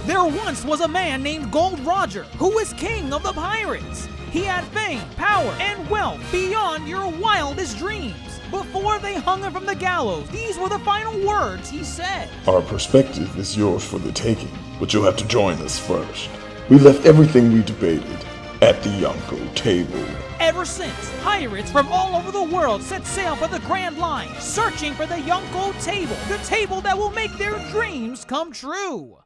There once was a man named Gold Roger who was king of the pirates. He had fame, power, and wealth beyond your wildest dreams. Before they hung him from the gallows, these were the final words he said. Our perspective is yours for the taking, but you'll have to join us first. We left everything we debated at the Yonko table. Ever since, pirates from all over the world set sail for the Grand Line, searching for the Yonko table, the table that will make their dreams come true.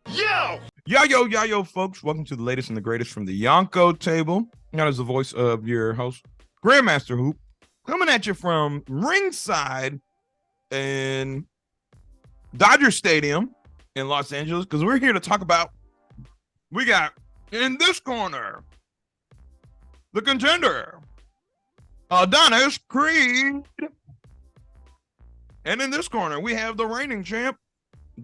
Yo, folks. Welcome to the latest and the greatest from the Yonko table. That is the voice of your host, Grandmaster Hoop, coming at you from ringside in Dodger Stadium in Los Angeles, because we're here to talk about, we got in this corner, the contender, Adonis Creed. And in this corner, we have the reigning champ,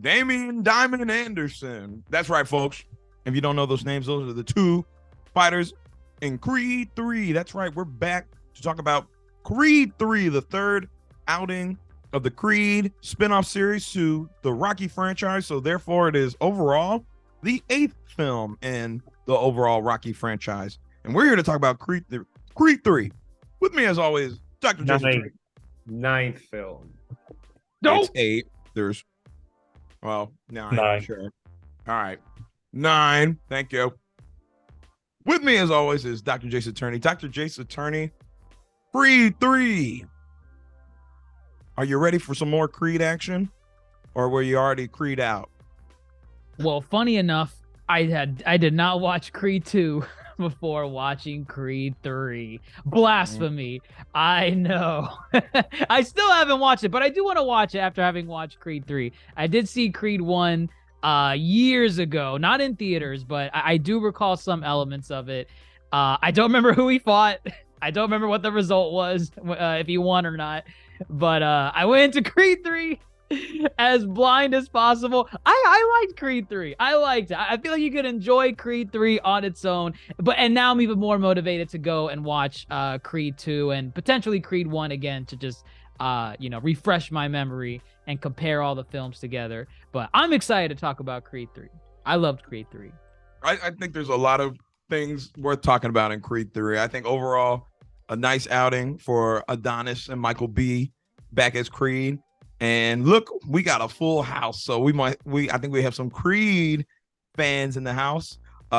Damian Diamond Anderson. That's right, folks. If you don't know those names, those are the two fighters in Creed 3. That's right. We're back to talk about Creed 3, the third outing of the Creed spinoff series to the Rocky franchise. So therefore, it is overall the 8th film in the overall Rocky franchise. And we're here to talk about Creed 3. With me, as always, Dr. Jason. Ninth film. No. It's 8. There's, well, 9. Sure. All right. 9. Thank you. With me, as always, is Dr. JaceAttorney. Dr. JaceAttorney, Creed 3. Are you ready for some more Creed action? Or were you already Creed out? Well, funny enough, I did not watch Creed 2 before watching Creed 3. Blasphemy. I know. I still haven't watched it, but I do want to watch it after having watched Creed 3. I did see Creed 1 years ago, not in theaters, but I do recall some elements of it. I don't remember who he fought. I don't remember what the result was, if he won or not. But I went into Creed 3 as blind as possible. I liked Creed 3. I liked it. I feel like you could enjoy Creed 3 on its own. And now I'm even more motivated to go and watch Creed 2 and potentially Creed 1 again to just refresh my memory and compare all the films together. But I'm excited to talk about Creed 3. I loved Creed 3. I think there's a lot of things worth talking about in Creed 3. I think overall, a nice outing for Adonis and Michael B back as Creed. And look, we got a full house. So I think we have some Creed fans in the house. We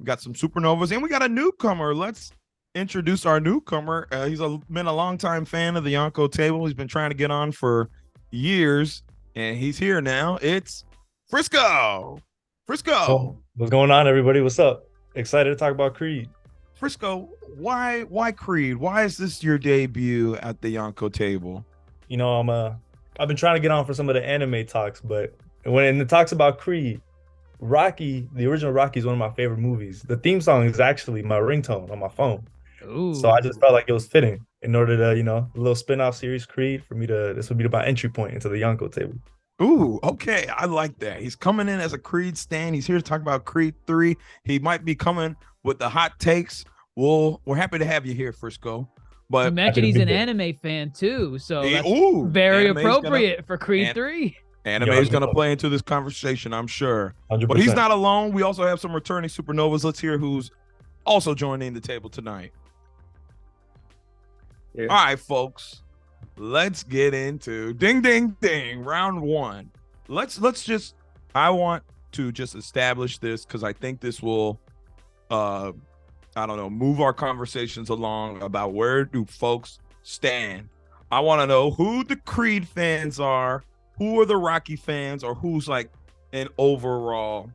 got some supernovas and we got a newcomer. Let's introduce our newcomer. He's been a longtime fan of the Yonko table. He's been trying to get on for years and he's here now. It's Frisco. Oh, what's going on, everybody? What's up? Excited to talk about Creed. Frisco, why Creed? Why is this your debut at the Yonko table? You know, I've been trying to get on for some of the anime talks, but when it talks about Creed, Rocky, the original Rocky is one of my favorite movies. The theme song is actually my ringtone on my phone. Ooh. So I just felt like it was fitting in order to, the little spin-off series Creed this would be my entry point into the Yonko table. Ooh, okay. I like that. He's coming in as a Creed stan. He's here to talk about Creed 3. He might be coming with the hot takes. We're happy to have you here, Frisco. But you mentioned he's an anime fan too, so that's very anime's appropriate for Creed 3. Anime is going to play into this conversation, I'm sure. 100%. But he's not alone. We also have some returning supernovas. Let's hear who's also joining the table tonight. Yeah. All right, folks. Let's get into ding, ding, ding. Round 1. I want to just establish this because I think this will move our conversations along about where do folks stand. I want to know who the Creed fans are, who are the Rocky fans, or who's like an overall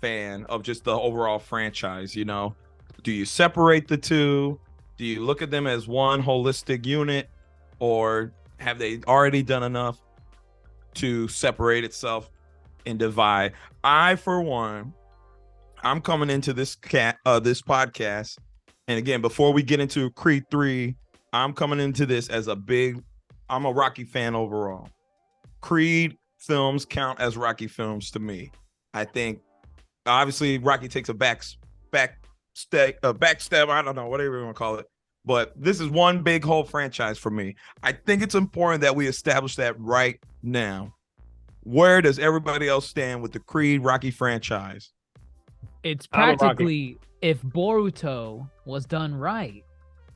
fan of just the overall franchise. Do you separate the two? Do you look at them as one holistic unit, or have they already done enough to separate itself and divide? I, for one, I'm coming into this podcast, and again, before we get into Creed 3, I'm coming into this as I'm a Rocky fan overall. Creed films count as Rocky films to me. I think, obviously, Rocky takes a back step, I don't know, whatever you want to call it, but this is one big whole franchise for me. I think it's important that we establish that right now. Where does everybody else stand with the Creed Rocky franchise? It's I'm a Rocky. practically if Boruto was done right.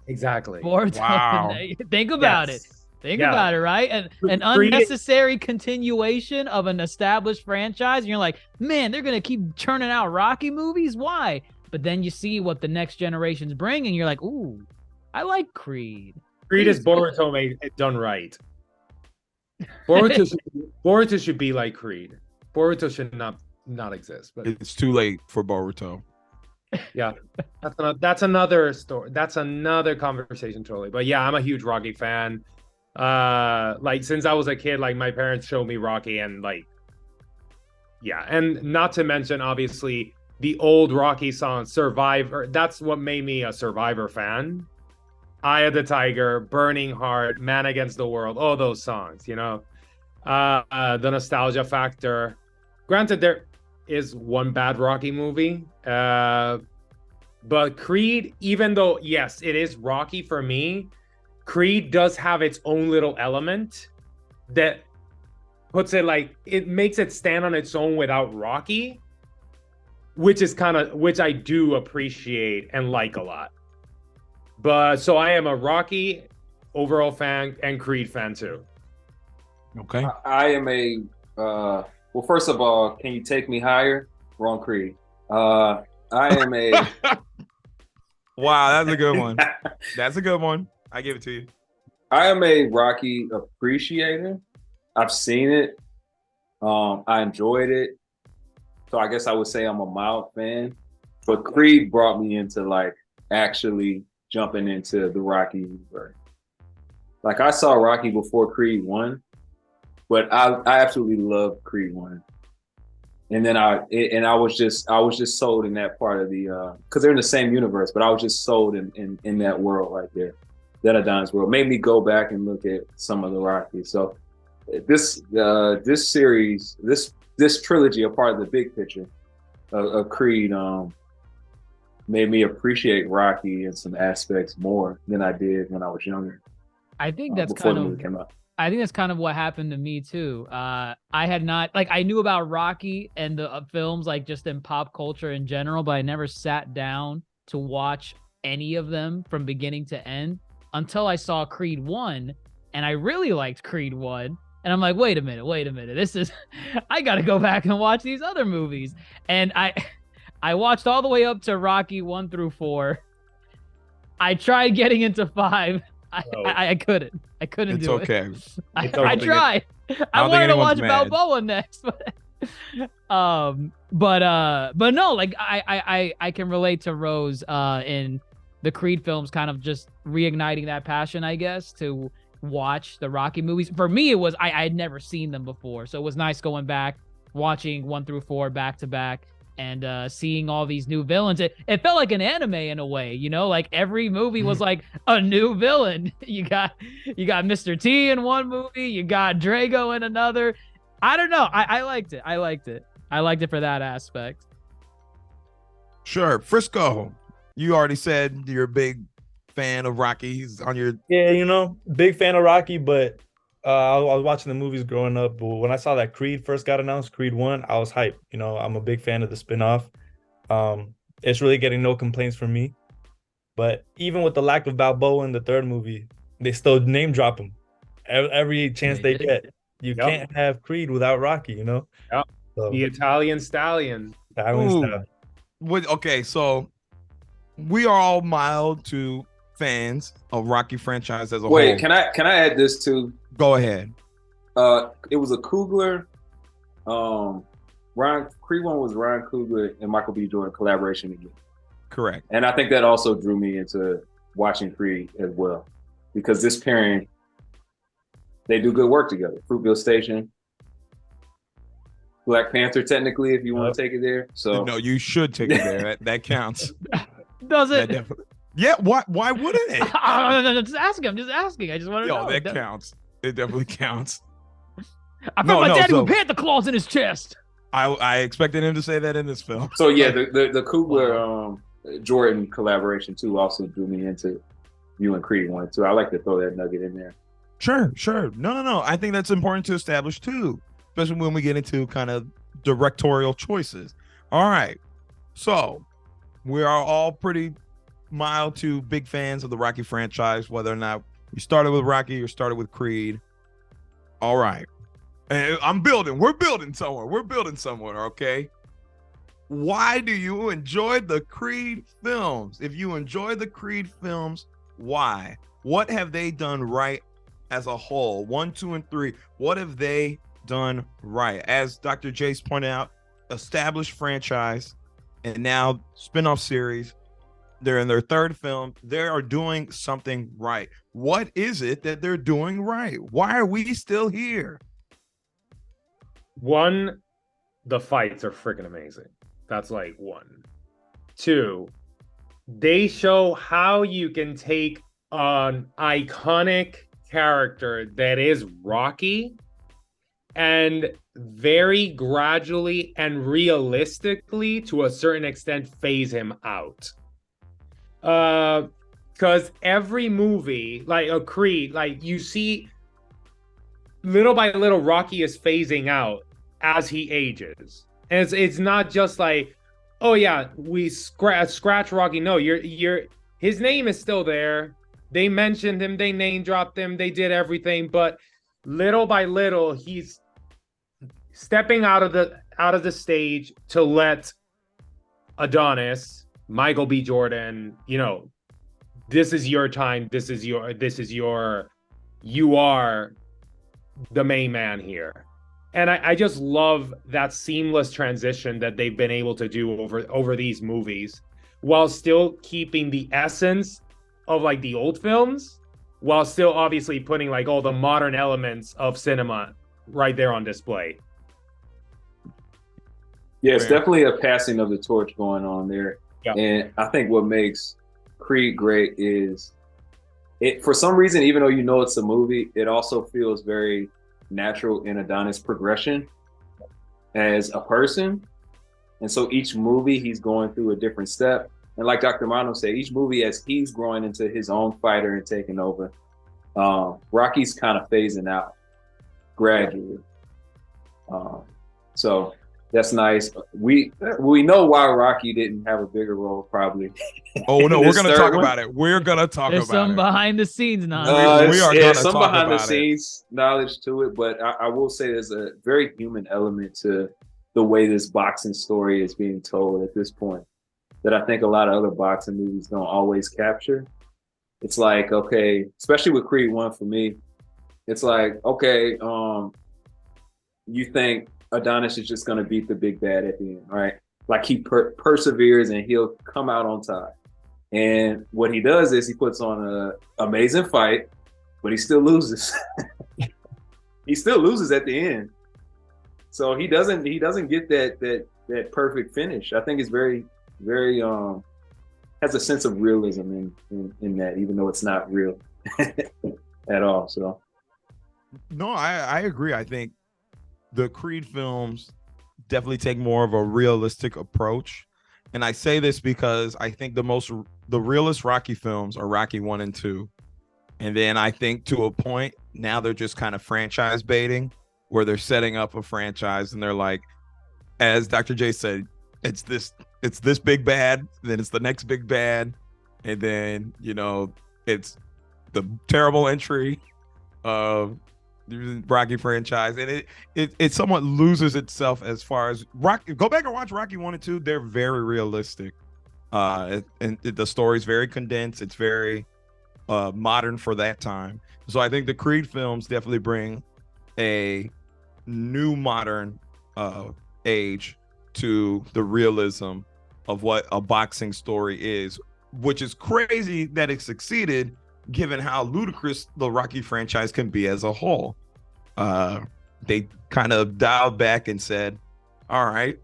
Exactly. Boruto. Wow. Think about it. Yes. Think Yeah. about it, right? An Creed- unnecessary continuation of an established franchise. And you're like, man, they're gonna keep churning out Rocky movies. Why? But then you see what the next generations bring, and you're like, ooh, I like Creed. Creed is Boruto made done right. Boruto should be like Creed. Boruto should not exist. But It's too late for Boruto. yeah, that's another story. That's another conversation totally. But yeah, I'm a huge Rocky fan. Like since I was a kid, like my parents showed me Rocky, and like, yeah, and not to mention obviously the old Rocky song Survivor. That's what made me a Survivor fan. Eye of the Tiger, Burning Heart, Man Against the World, all those songs, you know. The nostalgia factor. Granted, there is one bad Rocky movie, but Creed, even though yes, it is Rocky for me, Creed does have its own little element that puts it like it makes it stand on its own without Rocky, which I do appreciate and like a lot. But so I am a Rocky overall fan and Creed fan too. Okay. I am a well, first of all, can you take me higher? Wrong Creed. I am a Wow, that's a good one. That's a good one. I give it to you. I am a Rocky appreciator. I've seen it. I enjoyed it. So I guess I would say I'm a mild fan. But Creed brought me into like actually jumping into the Rocky universe. Like I saw Rocky before Creed 1, but I absolutely loved Creed 1. And then I was just sold in that part of the because they're in the same universe, but I was just sold in that world right there. That Adonis world made me go back and look at some of the Rockies. So this series, this trilogy, a part of the big picture of Creed, made me appreciate Rocky in some aspects more than I did when I was younger. I think that's before kind the of movie came out. I think that's kind of what happened to me too. I had not I knew about Rocky and the films like just in pop culture in general, but I never sat down to watch any of them from beginning to end until I saw Creed 1, and I really liked Creed 1. And I'm like, wait a minute. This is I got to go back and watch these other movies. And I watched all the way up to Rocky 1 through 4. I tried getting into 5. I couldn't. I couldn't It's do okay. it. I okay. tried. I think wanted to watch anyone's mad. Balboa next, but no, like I can relate to Rose in the Creed films, kind of just reigniting that passion, I guess, to watch the Rocky movies. For me, it was I had never seen them before, so it was nice going back, watching 1 through 4 back to back, and seeing all these new villains. It felt like an anime in a way, you know, like every movie was like a new villain. You got Mr. T in one movie, you got Drago in another. I don't know. I liked it. I liked it for that aspect. Sure. Frisco, you already said you're a big fan of Rocky. He's on your Yeah, you know, big fan of Rocky, but I was watching the movies growing up. But when I saw that Creed first got announced, Creed 1, I was hyped. You know, I'm a big fan of the spinoff. It's really getting no complaints from me. But even with the lack of Balboa in the third movie, they still name drop him every chance they get. You can't have Creed without Rocky, you know? Yep. So, The Italian Stallion. Okay, so we are all mild to fans of Rocky franchise as a whole. Wait, can I add this too? Go ahead. It was a Coogler. Creed 1 was Ryan Coogler and Michael B. Jordan collaboration again. Correct. And I think that also drew me into watching Creed as well, because this pairing, they do good work together. Fruitvale Station, Black Panther, technically, if you want to take it there. So no, you should take it there. That counts. Does it? Yeah. Why wouldn't it? No, just asking. I'm just asking. I just want to know. That counts. It definitely counts. I felt my daddy with panther claws in his chest. I expected him to say that in this film. So yeah, the Coogler Jordan collaboration too also drew me into you and Creed 1 too. I like to throw that nugget in there. Sure. No. I think that's important to establish too, especially when we get into kind of directorial choices. All right. So we are all pretty mild to big fans of the Rocky franchise, whether or not you started with Rocky or started with Creed. All right. And we're building somewhere, okay? Why do you enjoy the Creed films? If you enjoy the Creed films, why? What have they done right as a whole? 1, 2, and 3. What have they done right? As Dr. Jace pointed out, established franchise and now spin-off series. They're in their third film. They are doing something right. What is it that they're doing right? Why are we still here? One, the fights are freaking amazing. That's like one. Two, they show how you can take an iconic character that is Rocky and very gradually and realistically, to a certain extent, phase him out. Because every movie, like a Creed, like you see little by little, Rocky is phasing out as he ages. And it's not just like, oh yeah, we scratch Rocky. No, his name is still there. They mentioned him, they name dropped him, they did everything, but little by little, he's stepping out of the stage to let Adonis, Michael B. Jordan, this is your time. You are the main man here. And I just love that seamless transition that they've been able to do over these movies, while still keeping the essence of like the old films, while still obviously putting like all the modern elements of cinema right there on display. Yeah, it's definitely a passing of the torch going on there. Yeah. And I think what makes Creed great is it, for some reason, even though it's a movie, it also feels very natural in Adonis' progression as a person. And so each movie he's going through a different step. And like Dr. Mano said, each movie as he's growing into his own fighter and taking over, Rocky's kind of phasing out gradually. So that's nice. We know why Rocky didn't have a bigger role, probably. Oh no, we're gonna talk about it. We're gonna talk There's about some it. behind the scenes knowledge. We are gonna some talk behind the about scenes knowledge to it, but I will say there's a very human element to the way this boxing story is being told at this point that I think a lot of other boxing movies don't always capture. It's like, okay, especially with Creed 1 for me, it's like, okay, you think Adonis is just going to beat the big bad at the end, right? Like he perseveres and he'll come out on top. And what he does is he puts on an amazing fight, but he still loses. He still loses at the end. So he doesn't get that perfect finish. I think it's very, very has a sense of realism in that, even though it's not real at all. So no, I agree. I think the Creed films definitely take more of a realistic approach. And I say this because I think the realest Rocky films are Rocky 1 and 2. And then I think to a point, now they're just kind of franchise baiting, where they're setting up a franchise and they're like, as Dr. J said, it's this big bad, then it's the next big bad, and then it's the terrible entry of the Rocky franchise, and it somewhat loses itself as far as Rocky. Go back and watch Rocky 1 and 2. They're very realistic, and the story's very condensed. It's very modern for that time. So I think the Creed films definitely bring a new modern age to the realism of what a boxing story is, which is crazy that it succeeded given how ludicrous the Rocky franchise can be as a whole. They kind of dialed back and said, all right,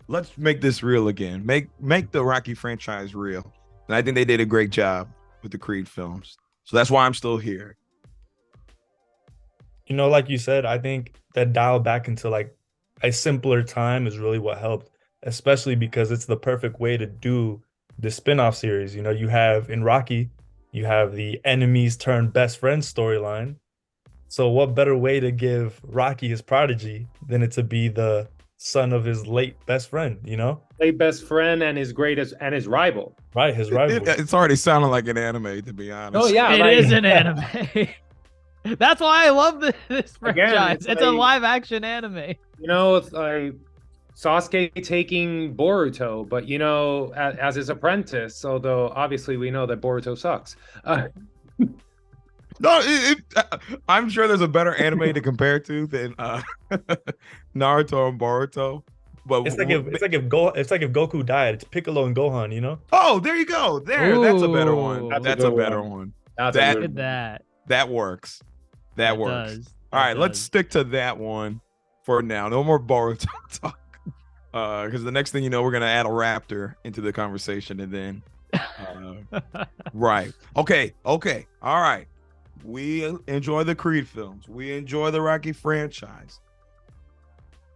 let's make this real again. Make the Rocky franchise real. And I think they did a great job with the Creed films. So that's why I'm still here. Like you said, I think that dial back into like a simpler time is really what helped, especially because it's the perfect way to do the spin-off series. You have in Rocky, you have the enemies turn best friends storyline. So what better way to give Rocky his prodigy than it to be the son of his late best friend, Play best friend and his greatest and his rival. Right, his rival. It's already sounding like an anime, to be honest. Oh yeah, It is an anime. That's why I love this franchise. It's a live action anime. It's like Sasuke taking Boruto, but as his apprentice. Although obviously we know that Boruto sucks. No, I'm sure there's a better anime to compare to than Naruto and Boruto. But It's like if Goku died. It's Piccolo and Gohan, Oh, there you go. That's a better one. Ooh. That's a better one. That's That- a Look good at that. That works. That works. Does. All right, It let's does. stick to that one for now. No more Boruto talk. Because the next thing you know, we're gonna add a raptor into the conversation, and then right. Okay. All right. We enjoy the Creed films. We enjoy the Rocky franchise.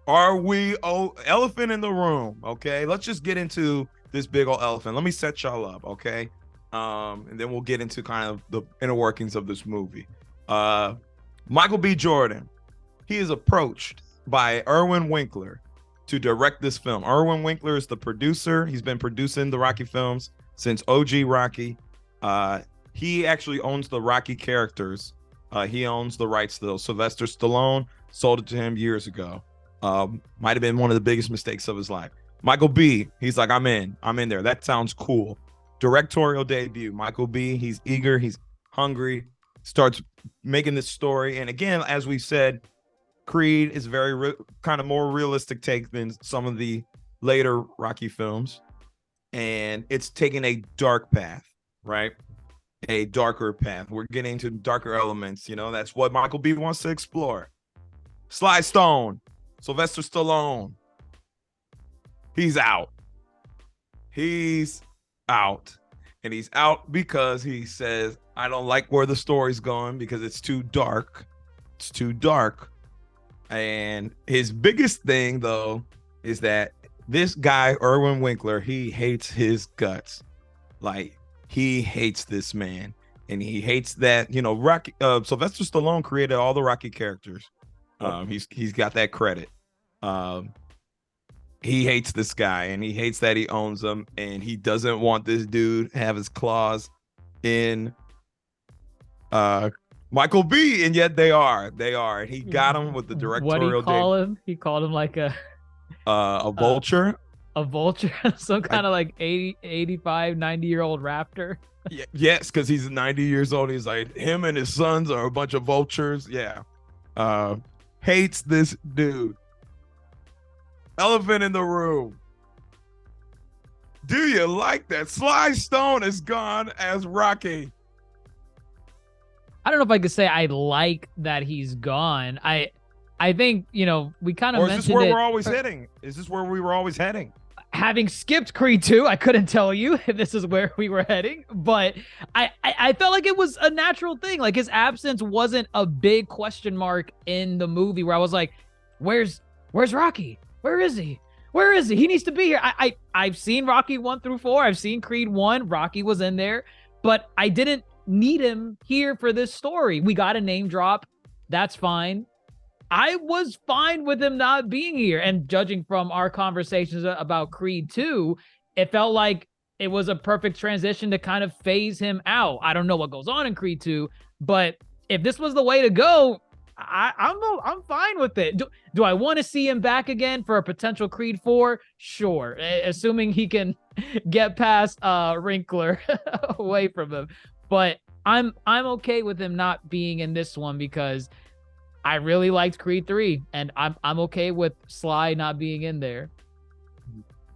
Are we elephant in the room? Okay, let's just get into this big old elephant. Let me set y'all up, okay? And then we'll get into kind of the inner workings of this movie. Michael B. Jordan, he is approached by Irwin Winkler to direct this film. Irwin Winkler is the producer. He's been producing the Rocky films since OG Rocky. He actually owns the Rocky characters. He owns the rights to those. Sylvester Stallone sold it to him years ago. Might have been one of the biggest mistakes of his life. Michael B, he's like, I'm in there. That sounds cool. Directorial debut. Michael B, he's eager, he's hungry, starts making this story. And again, as we said, Creed is very kind of more realistic take than some of the later Rocky films. And it's taking a dark path, right? A darker path. We're getting to darker elements. That's what Michael B wants to explore. Sly Stone, Sylvester Stallone. He's out. And he's out because he says, I don't like where the story's going because it's too dark. And his biggest thing, though, is that this guy, Irwin Winkler, he hates his guts. Like, he hates this man. And he hates that, Rocky, Sylvester Stallone created all the Rocky characters. He's got that credit. He hates this guy, and he hates that he owns him, and he doesn't want this dude have his claws in Michael B, and yet they are. And he got him with the directorial. What did he call him? He called him like a vulture. A vulture, some kind of like 80, 85, 90-year-old raptor. Yes, because he's 90 years old. He's like, him and his sons are a bunch of vultures. Yeah. Hates this dude. Elephant in the room. Do you like that? Sly Stone is gone as Rocky. I don't know if I could say I like that he's gone. I think, we kind of mentioned it. Or is this where we're always heading? Is this where we were always heading? Having skipped Creed 2, I couldn't tell you if this is where we were heading, but I felt like it was a natural thing. Like, his absence wasn't a big question mark in the movie where I was like, where's Rocky? Where is he? Where is he? He needs to be here. I've seen Rocky 1 through 4. I've seen Creed 1. Rocky was in there, but I didn't need him here for this story. We got a name drop. That's fine. I was fine with him not being here. And judging from our conversations about Creed 2, it felt like it was a perfect transition to kind of phase him out. I don't know what goes on in Creed 2, but if this was the way to go, I'm fine with it. Do I want to see him back again for a potential Creed 4? Sure, assuming he can get past Winkler away from him. But I'm okay with him not being in this one because I really liked Creed 3, and I'm okay with Sly not being in there.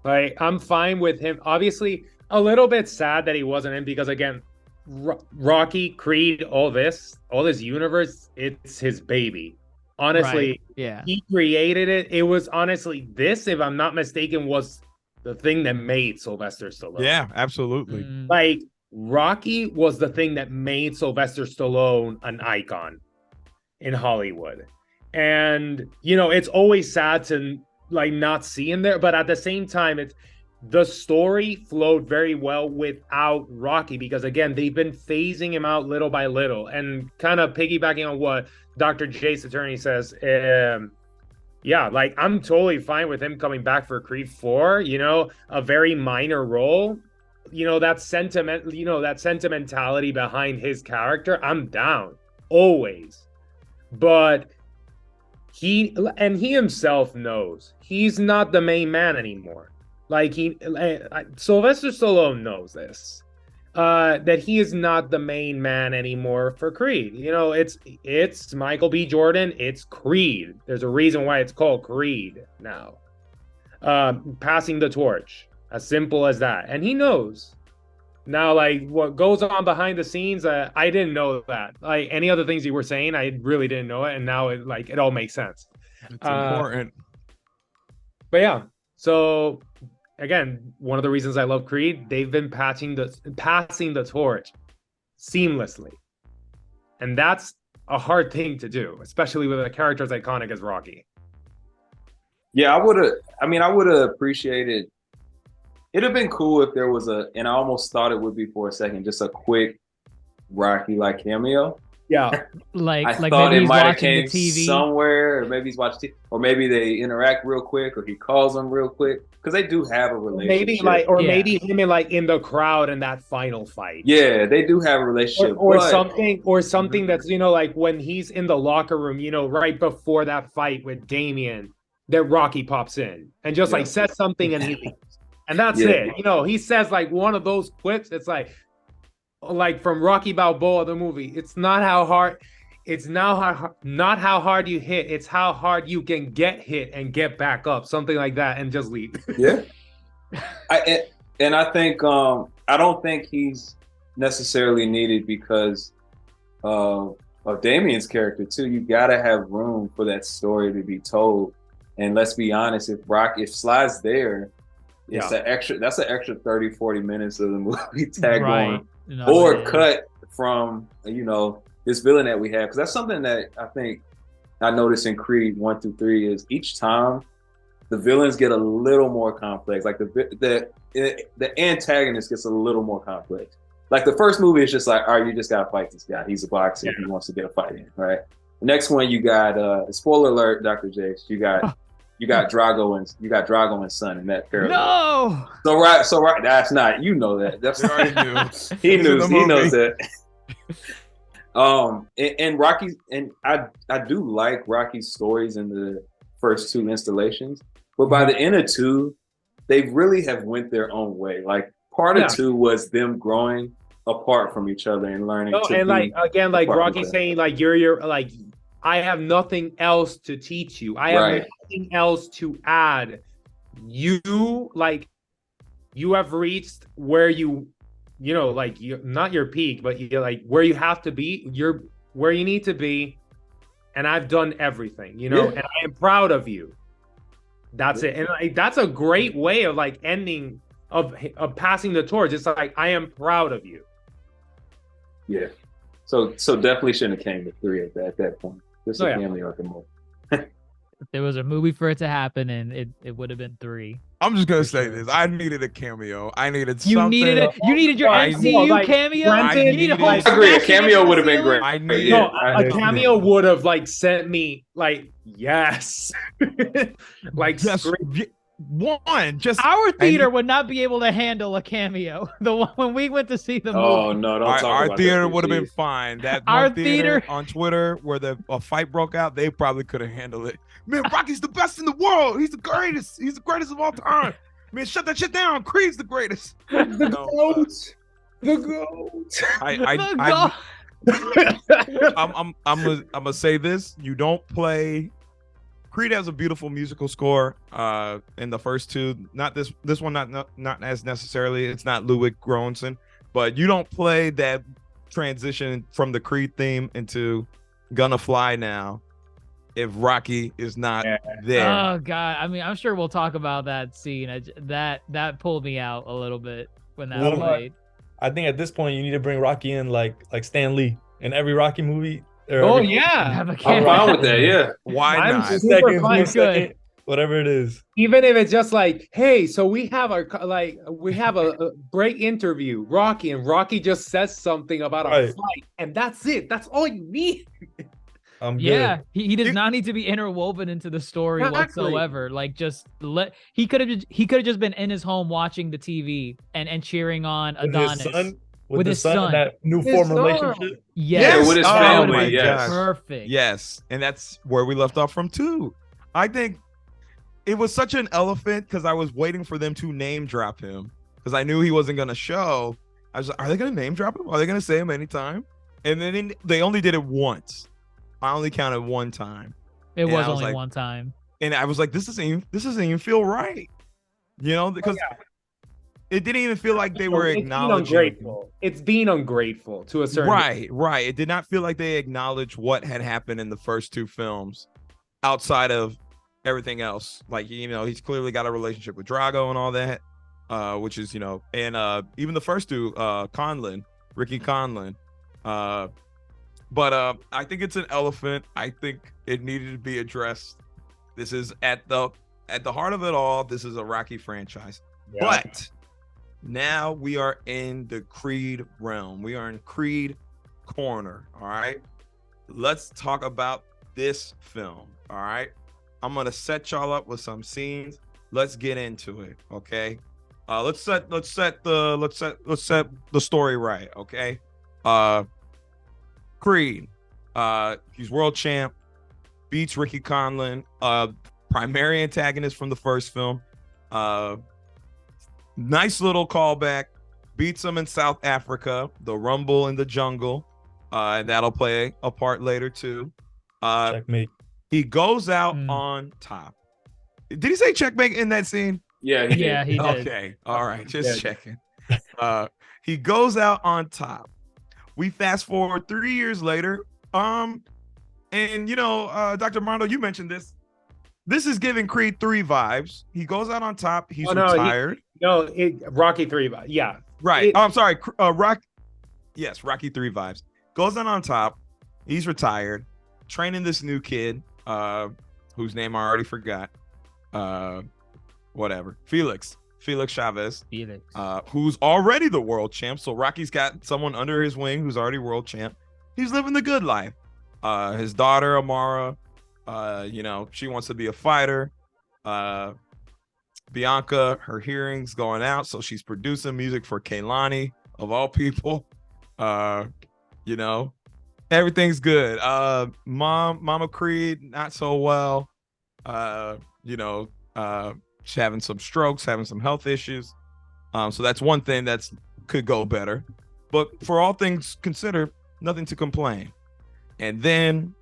Like, I'm fine with him. Obviously, a little bit sad that he wasn't in because, again, Rocky, Creed, all this universe, it's his baby. Honestly, Right. Yeah. He created it. It was honestly this, if I'm not mistaken, was the thing that made Sylvester Stallone. Yeah, absolutely. Like, Rocky was the thing that made Sylvester Stallone an icon in Hollywood. And, it's always sad to like not see him there, but at the same time, the story flowed very well without Rocky because, again, they've been phasing him out little by little. And kind of piggybacking on what DrJaceAttorney says, yeah, like I'm totally fine with him coming back for Creed 4, you know, a very minor role. You know, that sentimentality behind his character, I'm down always. But he himself knows he's not the main man anymore. Like Sylvester Stallone knows this. That he is not the main man anymore for Creed. You know, it's Michael B. Jordan, it's Creed. There's a reason why it's called Creed now. Passing the torch. As simple as that. And he knows. Now, like, what goes on behind the scenes, I didn't know that. Like, any other things you were saying, I really didn't know it. And now, it all makes sense. It's important. But yeah, so, again, one of the reasons I love Creed, they've been passing the torch seamlessly. And that's a hard thing to do, especially with a character as iconic as Rocky. Yeah, I would have appreciated. It'd have been cool if there was and I almost thought it would be for a second, just a quick Rocky-like cameo. Yeah. Like thought maybe it he's might have watching the came TV. somewhere, or maybe he's watching TV, or maybe they interact real quick, or he calls them real quick, because they do have a relationship. Maybe him in the crowd in that final fight. Yeah, they do have a relationship. Or but something that's, you know, like when he's in the locker room, you know, right before that fight with Damien, that Rocky pops in and just like says something and he leaves. And that's it. You know, he says like one of those quips. It's like from Rocky Balboa, the movie. It's not how hard you hit. It's how hard you can get hit and get back up. Something like that, and just leave. Yeah. I think I don't think he's necessarily needed because of Damien's character too. You gotta have room for that story to be told. And let's be honest, if Sly's there, that's an extra 30, 40 minutes of the movie tag on. Cut from, you know, this villain that we have. Because that's something that I think I noticed in Creed 1 through 3 is each time the villains get a little more complex. Like the antagonist gets a little more complex. Like the first movie is just like, all right, you just gotta fight this guy. He's a boxer. He wants to get a fight in, right? The next one you got spoiler alert, Dr. Jace, you got Drago and Son in that parallel. No. So right, that's not, you know that. That's already knew. He knows that. And Rocky, and I do like Rocky's stories in the first two installations, but by the end of 2, they really have went their own way. Like part of 2 was them growing apart from each other and learning. Like Rocky saying, like you're like, I have nothing else to teach you. I have nothing else to add. You have reached where you know, like you not your peak, but you're like where you have to be. You're where you need to be, and I've done everything, you know, and I am proud of you. That's it, and like, that's a great way of like ending of passing the torch. It's like I am proud of you. Yeah, so definitely shouldn't have came to 3 at that point. This is a family arc more. If there was a movie for it to happen, and it would have been 3. I'm just gonna say this. I needed a cameo. I needed You something. needed it. You needed your MCU cameo. I agree. A cameo would have been great. A cameo would have like sent me like yes, like just one. Just our theater would not be able to handle a cameo. The one when we went to see the movie. Oh no! Don't talk about our theater that, would have been fine. That our theater on Twitter where a fight broke out, they probably could have handled it. Man, Rocky's the best in the world. He's the greatest. He's the greatest of all time. Man, shut that shit down. Creed's the greatest. The goat. I'm gonna say this. You don't play. Creed has a beautiful musical score in the first 2. Not this one, not as necessarily. It's not Ludwig Göransson, but you don't play that transition from the Creed theme into Gonna Fly Now if Rocky is not there. Oh God! I mean, I'm sure we'll talk about that scene. That pulled me out a little bit when that played. I think at this point you need to bring Rocky in like Stan Lee in every Rocky movie. I'm fine with that. Yeah, why not? Second, whatever it is. Even if it's just like, hey, so we have a great interview, Rocky, and Rocky just says something about a fight, and that's it. That's all you need. I'm Yeah, good. he does You- not need to be interwoven into the story Exactly. whatsoever. Like, just he could have just been in his home watching the TV and cheering on With Adonis his son, with with his his son, son. and that new His form son. relationship. Yes. with his Oh family, my yes. gosh. Perfect. Yes, and that's where we left off from too. I think it was such an elephant because I was waiting for them to name drop him because I knew he wasn't gonna show. I was like, are they gonna name drop him? Are they gonna say him anytime? And then they only did it once. I only counted one time, It And was I was only like- one time. and I was like, this doesn't even feel right, because it didn't even feel like they were It's being acknowledging. ungrateful. It's being ungrateful to a certain Right. It did not feel like they acknowledged what had happened in the first two films, outside of everything else. Like, he's clearly got a relationship with Drago and all that, which is, and even the first two, Ricky Conlon. But I think it's an elephant. I think it needed to be addressed. This is at the heart of it all. This is a Rocky franchise, but now we are in the Creed realm. We are in Creed corner. All right, let's talk about this film. All right, I'm gonna set y'all up with some scenes. Let's get into it. Okay, let's set the story right. Okay, Creed, he's world champ, beats Ricky Conlon, primary antagonist from the first film. Nice little callback. Beats him in South Africa, the Rumble in the Jungle. And that'll play a part later too. Checkmate. He goes out Mm. on top. Did he say checkmate in that scene? Yeah, he Yeah, did. he did. Okay. All right. Just Yeah. checking. He goes out on top. We fast forward 3 years later. And Dr. Mondo, you mentioned this. This is giving Creed 3 vibes. He goes out on top. He's Oh, no, retired. No, Rocky 3. Yeah. Right. It- I'm sorry. Rocky 3 vibes. Goes out on top. He's retired. Training this new kid, whose name I already forgot. Whatever. Felix Chavez, Felix. who's already the world champ. So Rocky's got someone under his wing who's already world champ. He's living the good life. His daughter, Amara, she wants to be a fighter. Bianca, her hearing's going out, so she's producing music for Kehlani, of all people. Everything's good. Mama Creed, not so well. She's having some strokes, having some health issues. So that's one thing that's could go better. But for all things considered, nothing to complain. And then,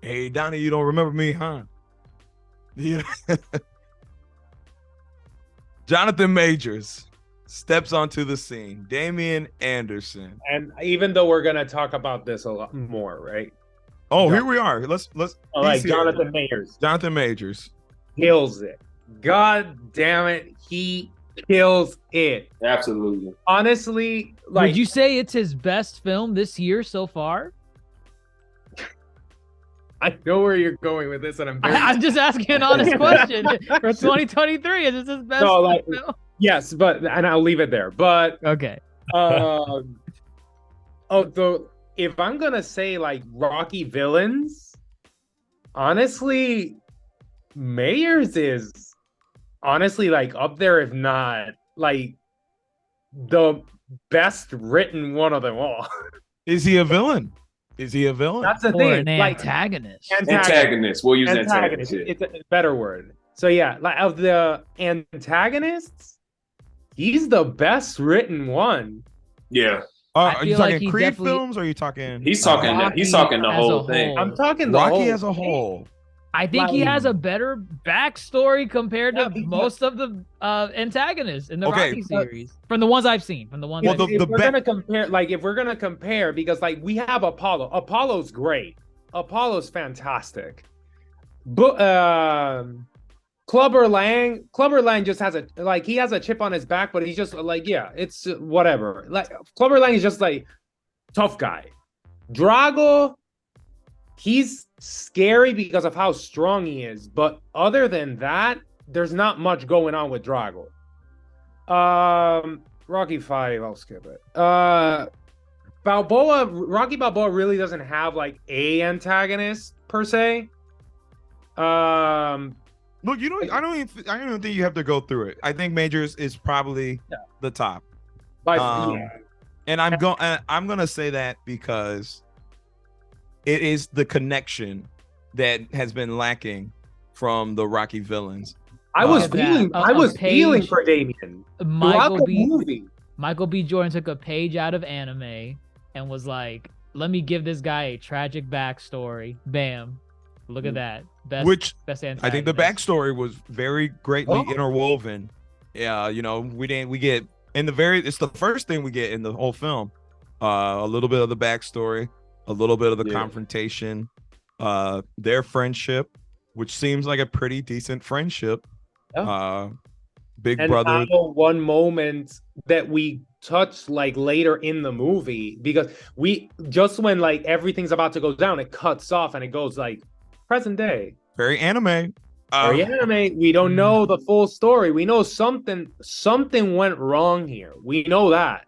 hey, Donnie, you don't remember me, huh? Yeah. Jonathan Majors steps onto the scene. Damian Anderson. And even though we're gonna talk about this a lot more, right? Oh, here we are. Let's. Like he's here. Jonathan Majors Jonathan Majors. kills it. God damn it, he kills it. Absolutely. Honestly, like Would you say it's his best film this year so far? I know where you're going with this, and I'm very I'm just asking an honest question for 2023. Is this his best No, like- film? yes, but and I'll leave it there. But Okay. if I'm gonna say like Rocky villains, honestly, Mayers is honestly like up there, if not like the best written one of them all. Is he a villain? Is he a villain? That's the Or thing. an Like antagonist. Antagonist. We'll use antagonist. antagonist. It's a better word. So yeah, like of the antagonists, he's the best written one. Yeah. I Are you feel like talking he Creed definitely- films, or are you talking? He's talking. Rocky He's talking the as whole a thing. whole. I'm talking the Rocky whole as a thing. whole. I think he Like- has a better backstory compared Yeah, to because- most of the antagonists in the Okay, Rocky but- series. From the ones I've seen. From the ones Well, I've seen. If we're gonna compare, because like we have Apollo. Apollo's great. Apollo's fantastic. But Clubber Lang just has he has a chip on his back, but he's just like, yeah, it's whatever. Like Clubber Lang is just like tough guy. Drago, he's scary because of how strong he is, but other than that, there's not much going on with Drago. Rocky 5, I'll skip it. Rocky Balboa really doesn't have like a antagonist per se. Look, I don't even think you have to go through it. I think Majors is probably the top. Yeah. And I'm gonna say that because it is the connection that has been lacking from the Rocky villains. I was Look at that. feeling for Damien throughout the movie. Michael B. Jordan took a page out of anime and was like, "Let me give this guy a tragic backstory." Bam! Look at that. Best I think the backstory was very greatly interwoven. Yeah, it's the first thing we get in the whole film. A little bit of the backstory, a little bit of the confrontation, their friendship, which seems like a pretty decent friendship. Big and brother. One moment that we touch like later in the movie, because we just when like everything's about to go down, it cuts off and it goes like present day. Very anime. Very anime. We don't know the full story. We know something went wrong here. We know that.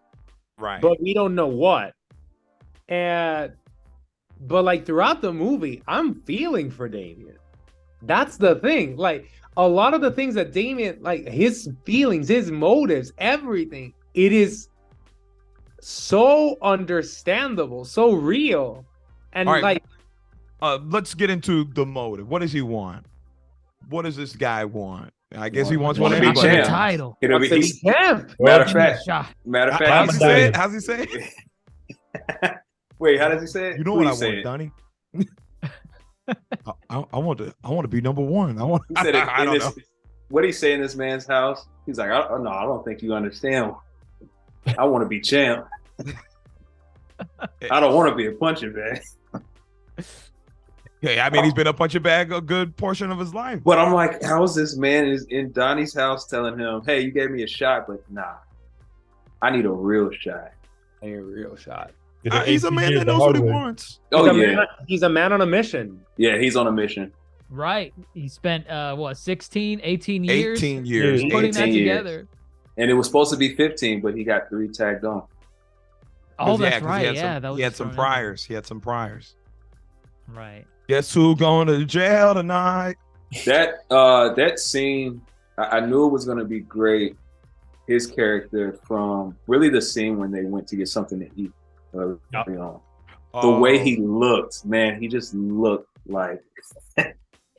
Right. But we don't know what. But like throughout the movie, I'm feeling for Damien. That's the thing. Like a lot of the things that Damien, like his feelings, his motives, everything, it is so understandable, so real. And like let's get into the motive. What does he want? What does this guy want? I guess he wants one to be anybody. champ. Title. Matter of fact, how's he say it? Wait, how does he say it? You know what I want, Donnie? I want to be number one. I said it I don't know. What did he say in this man's house? He's like, I don't think you understand. I want to be champ. I don't want to be a punching bag. Yeah, I mean, he's been a punching bag a good portion of his life. But I'm like, how is this man is in Donnie's house telling him, hey, you gave me a shot, but nah, I need a real shot. I need a real shot. He's a man that knows what he wants. He's a man on a mission. Yeah, he's on a mission. Right. He spent 16, 18 years? 18 years. Putting that together. And it was supposed to be 15, but he got 3 tagged on. Oh, that's right. He had some priors. Right. Guess who going to jail tonight? That scene, I knew it was going to be great. His character from really the scene when they went to get something to eat. The way he looked, man, he just looked like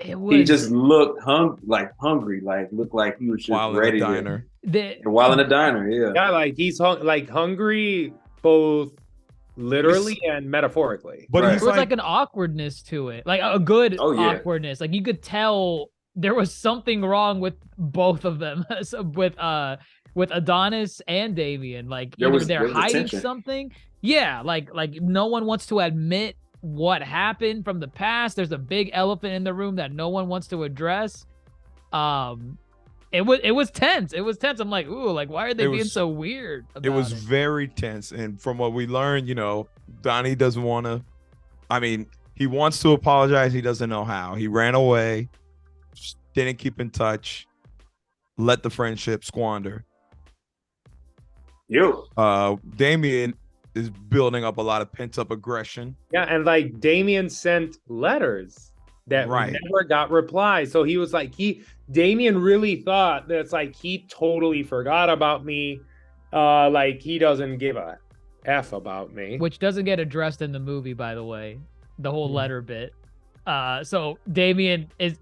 he just looked hungry, like looked like he was just while ready. In a diner. While in a diner, yeah, like he's hungry both literally and metaphorically. But there was like an awkwardness to it, like a good awkwardness. Like you could tell there was something wrong with both of them, with Adonis and Damien. Like either they're hiding something. Yeah, like no one wants to admit what happened from the past. There's a big elephant in the room that no one wants to address. It was tense. It was tense. I'm like, ooh, like why are they being so weird about it? It was very tense. And from what we learned, Donnie doesn't want to. I mean, he wants to apologize. He doesn't know how. He ran away, didn't keep in touch, let the friendship squander. Damien is building up a lot of pent-up aggression. Yeah, and like Damien sent letters that never got replied. So he was like, Damien really thought that it's like he totally forgot about me. Like he doesn't give a F about me. Which doesn't get addressed in the movie, by the way. The whole letter bit. So Damien is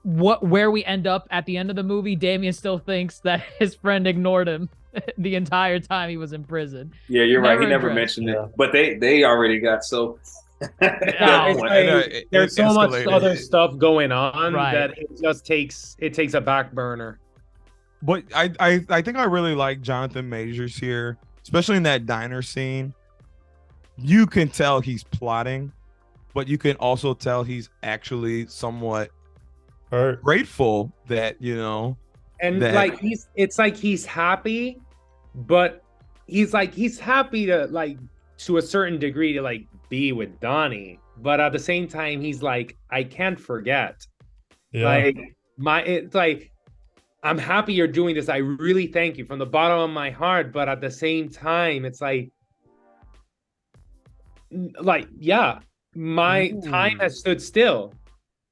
where we end up at the end of the movie. Damien still thinks that his friend ignored him the entire time he was in prison. Yeah, you're right. He never mentioned it, but they already got so. There's so much other stuff going on that it just takes a back burner. But I think I really like Jonathan Majors here, especially in that diner scene. You can tell he's plotting, but you can also tell he's actually somewhat grateful that and like it's like he's happy, but he's happy to like to a certain degree to like be with Donnie, but at the same time he's like, I can't forget. It's like I'm happy you're doing this. I really thank you from the bottom of my heart, but at the same time it's like like, yeah, my time has stood still.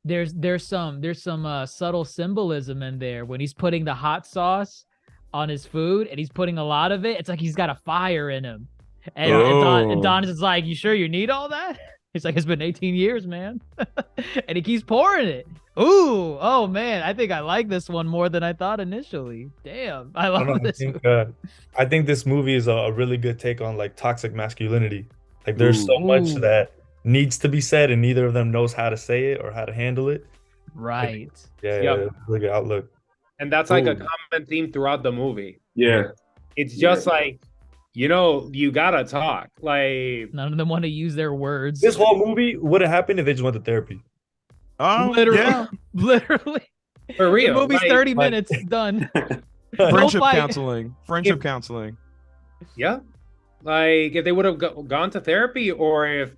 There's some subtle symbolism in there when he's putting the hot sauce on his food and he's putting a lot of it. It's like he's got a fire in him. And Don is like, "You sure you need all that?" He's like, "It's been 18 years, man." And he keeps pouring it. Ooh, oh man, I think I like this one more than I thought initially. Damn, I I don't love know, this. I think this movie is a really good take on like toxic masculinity. Like there's so much Ooh. that needs to be said, and neither of them knows how to say it or how to handle it. Right. Yeah, really good outlook. And that's like a Ooh. common theme throughout the movie. Yeah. It's just like, you know, you gotta talk. Like, None of them want to use their words. This whole movie would have happened if they just went to therapy. Literally, Yeah. literally. for real. The movie's like, 30 minutes done. Friendship fight. counseling. Friendship counseling. Yeah. Like, if they would have gone to therapy, or if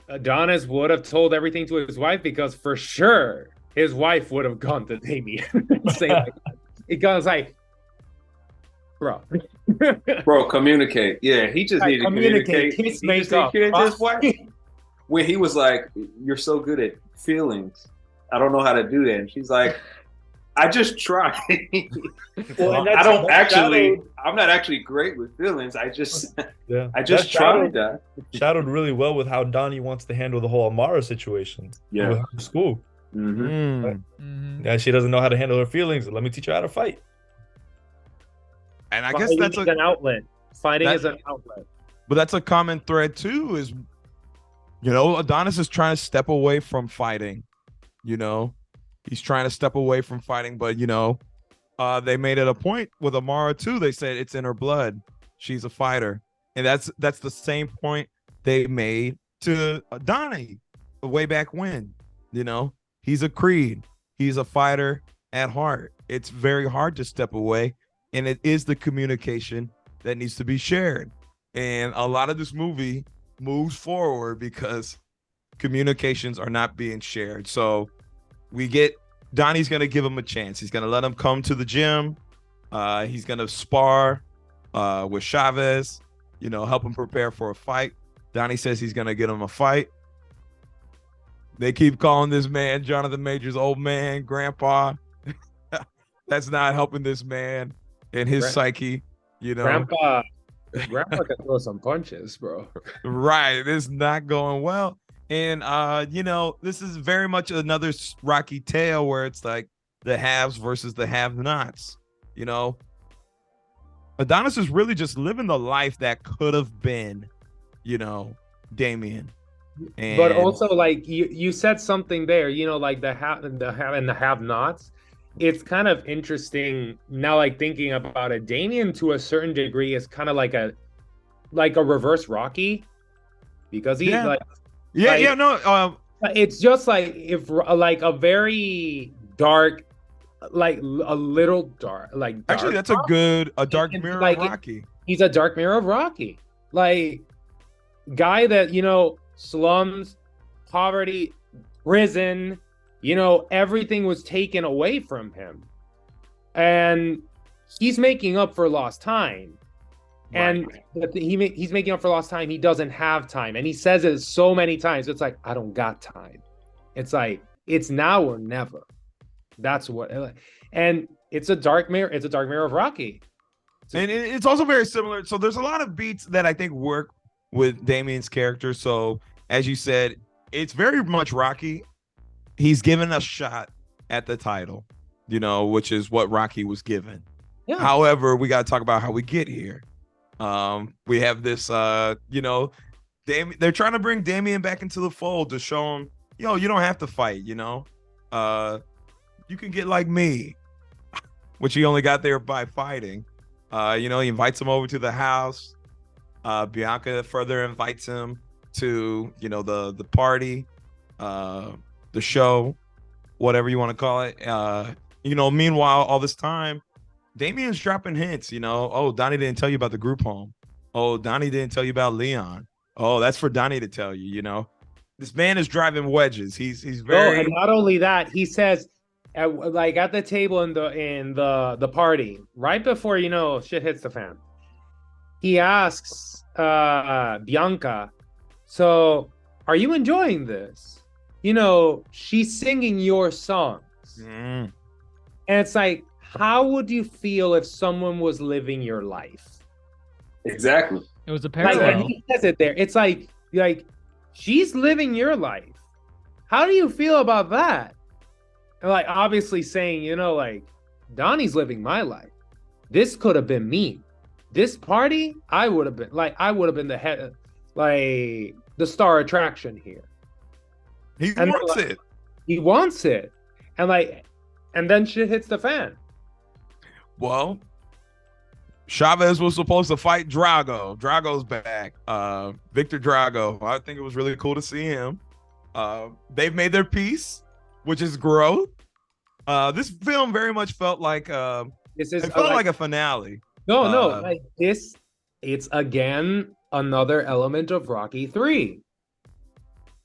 Adonis would have told everything to his wife, because for sure his wife would have gone to Damien. It goes like, bro. Bro, communicate. Yeah, he just needed to communicate. Kiss He make just up. needed to his wife. When he was like, "You're so good at feelings. I don't know how to do that." And she's like, "I just try. Well, I don't actually. I'm not actually great with feelings. I just tried that." Shadowed really well with how Donnie wants to handle the whole Amara situation. Yeah. With her school. Mm. Yeah, she doesn't know how to handle her feelings. Let me teach her how to fight. And I guess Fighting that's is an outlet. Fighting that- is an outlet. but that's a common thread too, is, you know, Adonis is trying to step away from fighting. You know, he's trying to step away from fighting, but you know, they made it a point with Amara too. They said it's in her blood. She's a fighter. And that's the same point they made to Donnie way back when. You know, he's a Creed. He's a fighter at heart. It's very hard to step away. And it is the communication that needs to be shared. And a lot of this movie moves forward because communications are not being shared. So we get Donnie's going to give him a chance. He's going to let him come to the gym. He's going to spar with Chavez, you know, help him prepare for a fight. Donnie says he's going to get him a fight. They keep calling this man Jonathan Majors old man, grandpa. That's not helping this man and his psyche, you know. Grandpa can throw some punches, bro. Right. It's not going well. And you know, this is very much another Rocky tale where it's like the haves versus the have-nots. You know, Adonis is really just living the life that could have been, you know, Damien. And But also, like, you said something there, you know, like the have and the have-nots. It's kind of interesting now, like thinking about it. Damien, to a certain degree, is kind of like a reverse Rocky, because he's it's just like if like a very dark, like a little dark, like actually dark that's a dark mirror like, of Rocky. He's a dark mirror of Rocky, like guy that, you know, slums, poverty, prison. You know, everything was taken away from him, and he's making up for lost time. And he's making up for lost time. He doesn't have time, and he says it so many times. It's like, I don't got time. It's like, it's now or never. That's what. And it's a dark mirror. It's a dark mirror of Rocky. And it's also very similar. So there's a lot of beats that I think work with Damien's character. So as you said, it's very much Rocky. He's given a shot at the title, you know, which is what Rocky was given. Yeah. However, we got to talk about how we get here. We have this, you know, they're trying to bring Damien back into the fold to show him, yo, you don't have to fight, you know. You can get like me, which he only got there by fighting. You know, he invites him over to the house. Bianca further invites him to, you know, the party. The show, whatever you want to call it. You know, meanwhile, all this time, Damien's dropping hints, you know. Oh, Donnie didn't tell you about the group home. Oh, Donnie didn't tell you about Leon. Oh, that's for Donnie to tell you, you know. This man is driving wedges. He's very. Oh, and not only that, he says, like at the table in the party, right before, you know, shit hits the fan, he asks Bianca, So, are you enjoying this? You know, she's singing your songs. Mm. And it's like, how would you feel if someone was living your life? Exactly. It was a Like, parallel. and he says it there. It's like she's living your life. How do you feel about that? And like, obviously saying, you know, like, Donnie's living my life. This could have been me. This party, I would have been the head, like the star attraction here. He And wants like, it. He wants it. And then shit hits the fan. Well, Chavez was supposed to fight Drago. Drago's back. Victor Drago. I think it was really cool to see him. They've made their peace, which is growth. This film very much felt like it felt like a finale. No, like this, it's again another element of Rocky 3.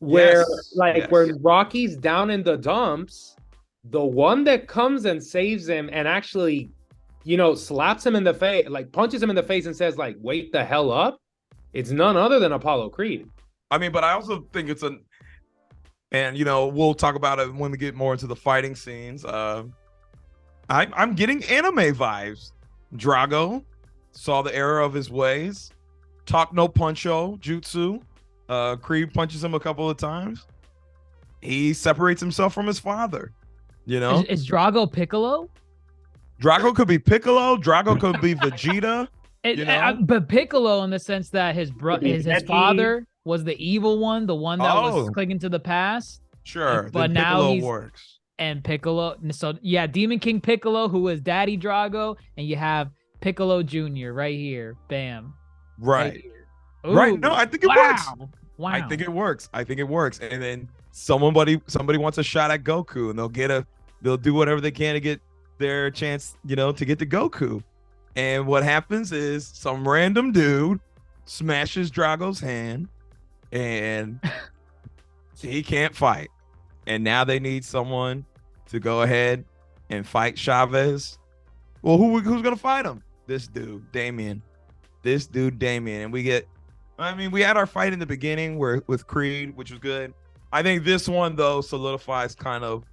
Where when Rocky's down in the dumps, the one that comes and saves him and actually, you know, slaps him in the face, like punches him in the face and says, like, wake the hell up, it's none other than Apollo Creed. I mean, but I also think it's and you know, we'll talk about it when we get more into the fighting scenes. I'm getting anime vibes. Drago saw the error of his ways. Talk no puncho jutsu. Creed punches him a couple of times. He separates himself from his father. You know, Is Drago Piccolo? Drago could be Piccolo. Drago could be Vegeta. But Piccolo, in the sense that his father was the evil one, the one that was clinging to the past. Sure, but now Piccolo he's works. And Piccolo. So yeah, Demon King Piccolo, who was Daddy Drago, and you have Piccolo Jr. right here. Bam. Right. Ooh, right. No, I think it works. Wow. I think it works. And then somebody wants a shot at Goku, and they'll do whatever they can to get their chance, you know, to get to Goku. And what happens is some random dude smashes Drago's hand, and he can't fight. And now they need someone to go ahead and fight Chavez. Well, who's gonna fight him? This dude, Damien. And we had our fight in the beginning with Creed, which was good. I think this one though solidifies kind of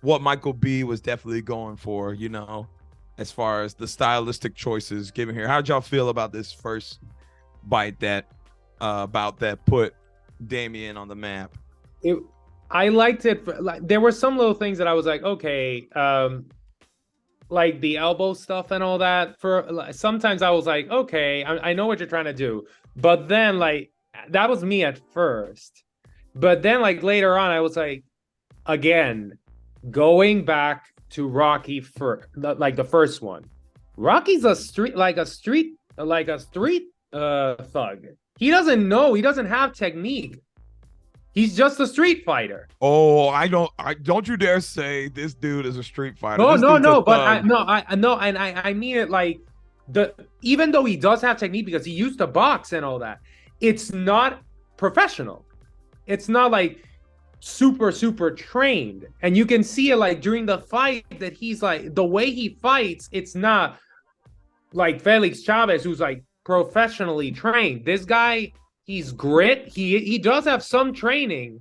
what Michael B was definitely going for, you know, as far as the stylistic choices given here. How'd y'all feel about this first bite that put Damien on the map? I liked it. There were some little things that I was like, okay, like the elbow stuff and all that. Sometimes I was like, okay, I know what you're trying to do, but then like that was me at first, but then like later on, I was like, again, going back to Rocky for like the first one. Rocky's a street thug. He doesn't have technique. He's just a street fighter. Oh, don't you dare say this dude is a street fighter. No, I mean it like even though he does have technique because he used to box and all that, it's not professional. It's not like super trained. And you can see it like during the fight that he's like the way he fights, it's not like Felix Chavez who's like professionally trained. This guy, he's grit. He does have some training,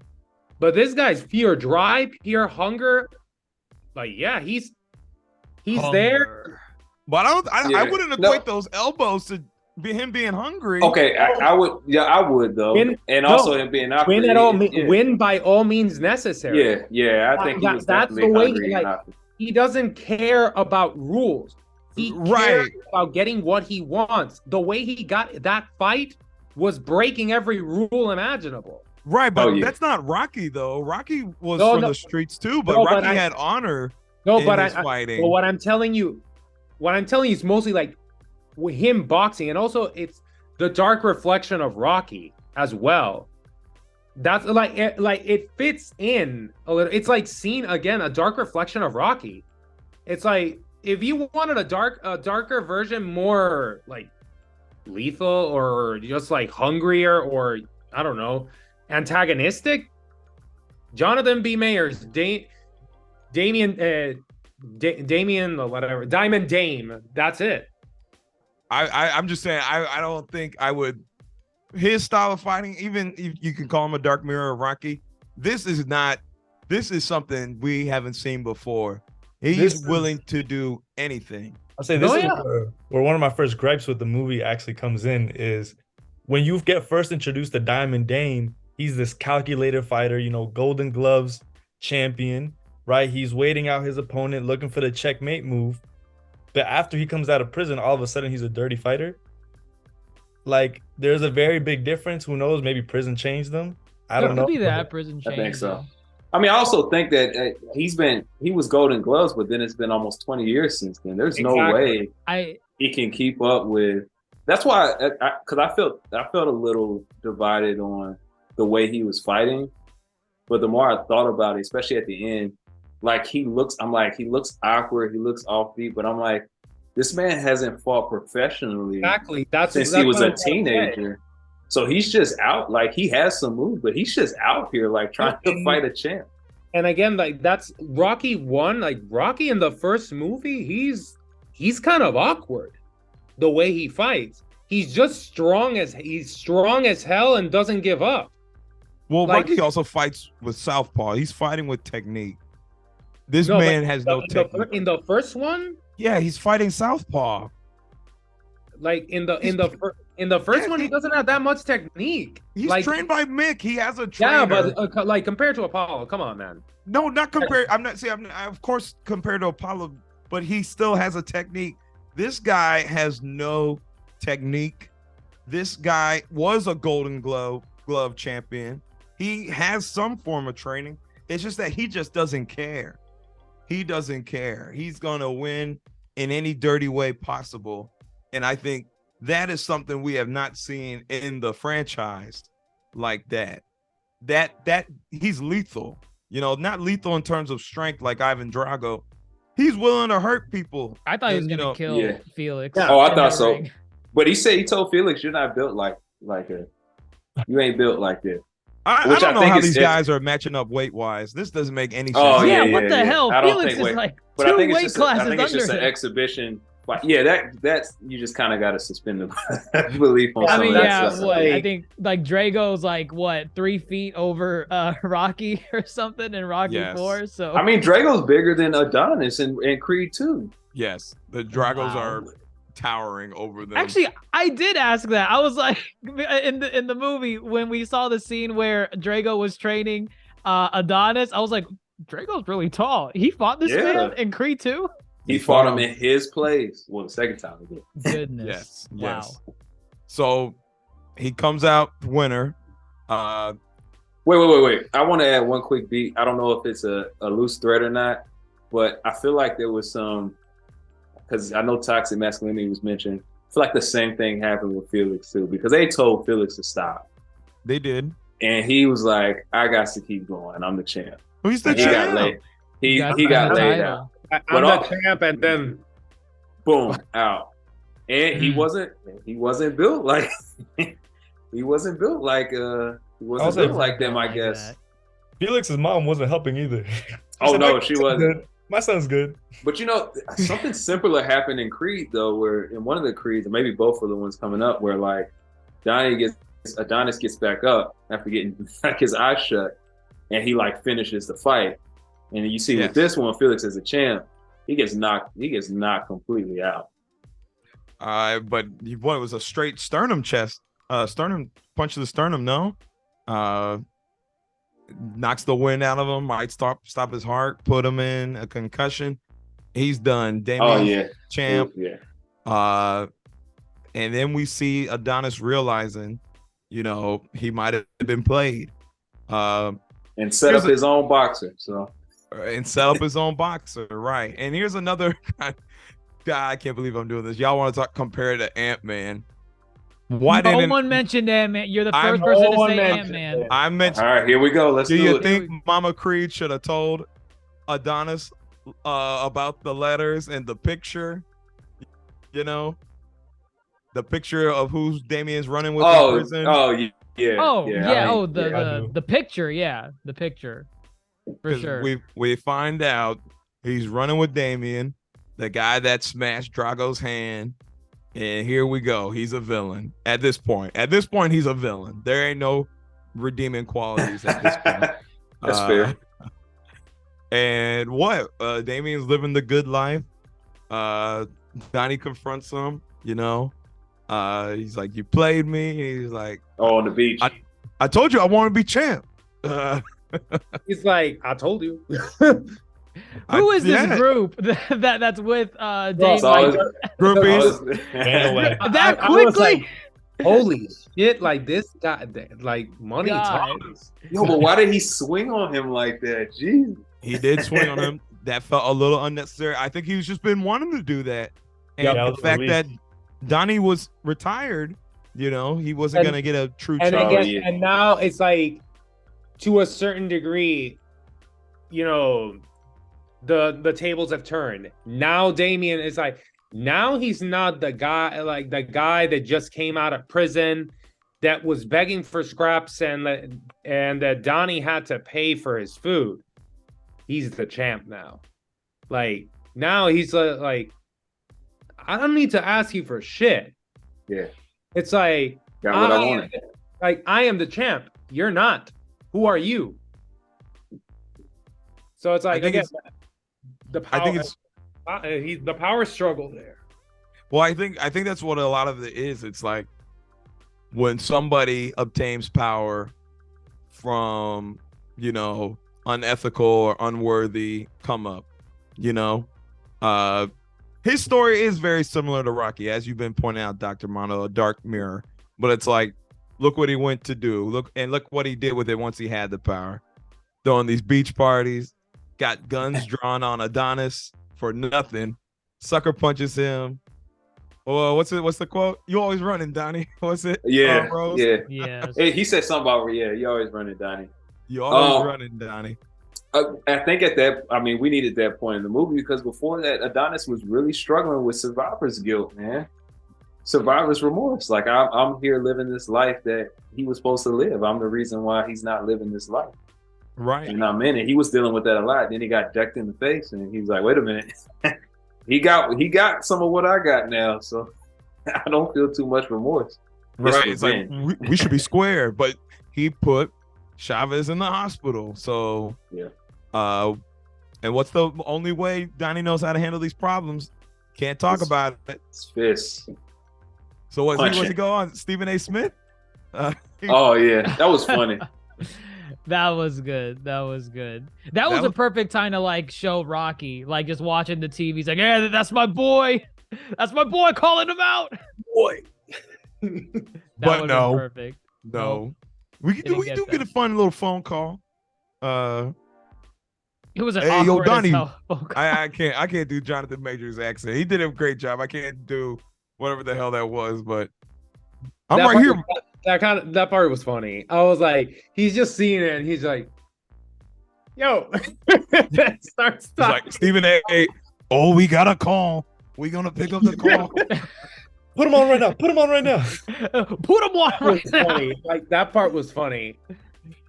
but this guy's pure drive, pure hunger. Like, yeah, he's there. But I wouldn't equate those elbows to him being hungry. Okay, I would though, also him being out. Win by all means necessary. Yeah, I think that's the way. He doesn't care about rules. He cares about getting what he wants. The way he got that fight was breaking every rule imaginable. Right, but that's not Rocky though. Rocky was from the streets too, but Rocky had honor. Fighting. But what I'm telling you is mostly like him boxing, and also it's the dark reflection of Rocky as well. That's like it fits in a little. It's like seeing again a dark reflection of Rocky. It's like if you wanted a darker version, more like lethal or just like hungrier or I don't know, antagonistic. Jonathan B. Mayer's Damien or whatever, Diamond Dame. That's it. I'm just saying I don't think I would his style of fighting, even if you can call him a dark mirror of Rocky, this is something we haven't seen before. He's willing to do anything. I'll say this Oh, is yeah. where one of my first gripes with the movie actually comes in is when you get first introduced to Diamond Dame, he's this calculated fighter, you know, Golden Gloves champion, right? He's waiting out his opponent, looking for the checkmate move. But after he comes out of prison, all of a sudden he's a dirty fighter. Like, there's a very big difference. Who knows? Maybe prison changed them. I don't know. Could be that prison change. I think so. I mean, I also think that he was Golden Gloves, but then it's been almost 20 years since then. There's no way he can keep up with. That's why, because I felt a little divided on the way he was fighting. But the more I thought about it, especially at the end, like he looks awkward, he looks offbeat, but I'm like, this man hasn't fought professionally Exactly. since he was a teenager. So he's just out, like he has some moves, but he's just out here like trying to fight a champ. And again, like that's Rocky 1. Like Rocky in the first movie, he's kind of awkward the way he fights. He's just strong as hell and doesn't give up. Well, Like- Rocky also fights with southpaw. He's fighting with technique. This man has no technique. In the first one, Yeah, he's fighting southpaw. like in the first one, he doesn't have that much technique. He's like, trained by Mick. He has a trainer. yeah, but like compared to Apollo, come on, man. No, not compared. I'm not saying. Of course, compared to Apollo, but he still has a technique. This guy has no technique. This guy was a Golden Glove champion. He has some form of training. It's just that he just doesn't care. He doesn't care. He's gonna win in any dirty way possible, and I think that is something we have not seen in the franchise like that. That he's lethal. You know, not lethal in terms of strength like Ivan Drago. He's willing to hurt people. I thought he was And, gonna kill yeah. Felix. Oh, I in thought the so. ring. But he told Felix, "You're not built like you ain't built like that." I Which don't I know think how is these it. guys are matching up weight wise. This doesn't make any sense. Oh, Yeah, yeah, what the yeah. hell? I don't Felix think is like But I two think weight it's classes I think it's just under an him. exhibition. But yeah, that's you just kind of got to suspend the belief on I some mean, of that yeah, stuff. what I think like Drago's like what 3 feet over Rocky or something in Rocky Yes. 4. So I mean, Drago's bigger than Adonis in Creed 2. Yes, the Dragos Wow. are towering over them. actually, I did ask that. I was like, in the movie when we saw the scene where Drago was training Adonis, I was like, Drago's really tall. He fought this Yeah. man in Creed 2? He fought him in his place. Well, the second time he did. Goodness. yes. Wow. So he comes out winner. Wait. I want to add one quick beat. I don't know if it's a loose thread or not, but I feel like there was some, because I know toxic masculinity was mentioned. I feel like the same thing happened with Felix too, because they told Felix to stop. They did. And he was like, I got to keep going. I'm the champ. Who's the And he got champ? laid. He Got got the laid title. out. I'm But the all- champ, and then Boom, out. And he Mm. wasn't built like he wasn't built like Also, them, I like guess. that. Felix's mom wasn't helping either. Oh, said, no, "My she son's wasn't. good. My son's good. But you know, something similar happened in Creed though, where in one of the Creeds, or maybe both of the ones coming up, where like Adonis gets back up after getting like his eyes shut, and he like finishes the fight. And you see Yes. with this one, Felix as a champ, he gets knocked completely out. But what, it was a straight sternum punch to the sternum, no? Knocks the wind out of him, might stop his heart, put him in a concussion. He's done. Damien, Oh yeah, champ. yeah. And then we see Adonis realizing, you know, he might have been played. And set Here's up his own boxer. So And set up his own boxer, right? And here's another guy. I can't believe I'm doing this. Y'all want to compare it to Ant-Man? Why No didn't one mentioned Ant-Man. You're the I'm- first person No to one say mentioned Ant-Man. it. I mentioned? all right, here we go. Let's Do do you it. think Mama Creed should have told Adonis about the letters and the picture? You know, the picture of who's Damien's running with in prison. Oh yeah. Oh I yeah. mean, Oh I do. the picture. Yeah, the picture. For 'Cause sure. we find out he's running with Damien, the guy that smashed Drago's hand. And here we go. He's a villain at this point. At this point, he's a villain. There ain't no redeeming qualities at this point. That's fair. And what? Damien's living the good life. Donnie confronts him, you know. He's like, you played me. He's like, Oh, on the beach. I told you I want to be champ. He's like, I told you. Who is this group that's with Dame? So I Like, was- Groupies. Ran away. that I was quickly? like, holy shit! Like this guy, like money God. talks. Yo, but why did he swing on him like that? Jeez. He did swing on him. That felt a little unnecessary. I think he's just been wanting to do that. And Yeah, that the was fact released. that Donnie was retired, you know, he wasn't And- going to get a true And charge. again, yeah. and now it's like, to a certain degree, you know, the tables have turned. Now Damien is like, now he's not the guy, like the guy that just came out of prison, that was begging for scraps, and that Donnie had to pay for his food. He's the champ now. Like now he's like, I don't need to ask you for shit. Yeah. It's like, Got what I wanted. like, I am the champ. You're not. Who are you? So it's like, think again, it's- the power. I think it's He's the power struggle there. well, I think that's what a lot of it is. It's like when somebody obtains power from, you know, unethical or unworthy come up, you know. His story is very similar to Rocky, as you've been pointing out, Dr. Mono, a dark mirror. But it's like, look what he went to do. Look what he did with it once he had the power. Throwing these beach parties, got guns drawn on Adonis for nothing. Sucker punches him. Oh, what's the quote? You always running, Donnie. What's it? Yeah. Rose? Yeah. Yes. Hey, he said something about, yeah, you always running, Donnie. You always Oh. running, Donnie. I think we needed that point in the movie, because before that, Adonis was really struggling with survivor's guilt, man. Survivor's remorse. Like, I'm here living this life that he was supposed to live. I'm the reason why he's not living this life. Right. And I'm in it. He was dealing with that a lot. Then he got decked in the face, and he's like, wait a minute. he got some of what I got now, so I don't feel too much remorse. Right. It's It's like we should be square, but he put Chavez in the hospital. So Yeah. And what's the only way Donnie knows how to handle these problems? Can't talk It's- about it. It's fists. So what's punching. he go on? Stephen A. Smith? Oh yeah, that was funny. That was good. That was good. That was a was- perfect time to like show Rocky, like just watching the TV. He's like, yeah, that's my boy. That's my boy calling him out. Boy. That But would've no. been perfect. No. We Didn't do get get that. a fun little phone call. It was an Hey, yo, awkward as Donnie, hell phone call. I can't do Jonathan Majors accent. He did a great job. I can't do whatever the hell that was, but I'm That right part- here. That part was funny. I was like, he's just seeing it, and he's like, yo. Starts It's talking. like Stephen A. Oh, we got a call. We gonna pick up the call. Put him on right now. Put him on right now. Put him on That was right now. funny. Like that part was funny.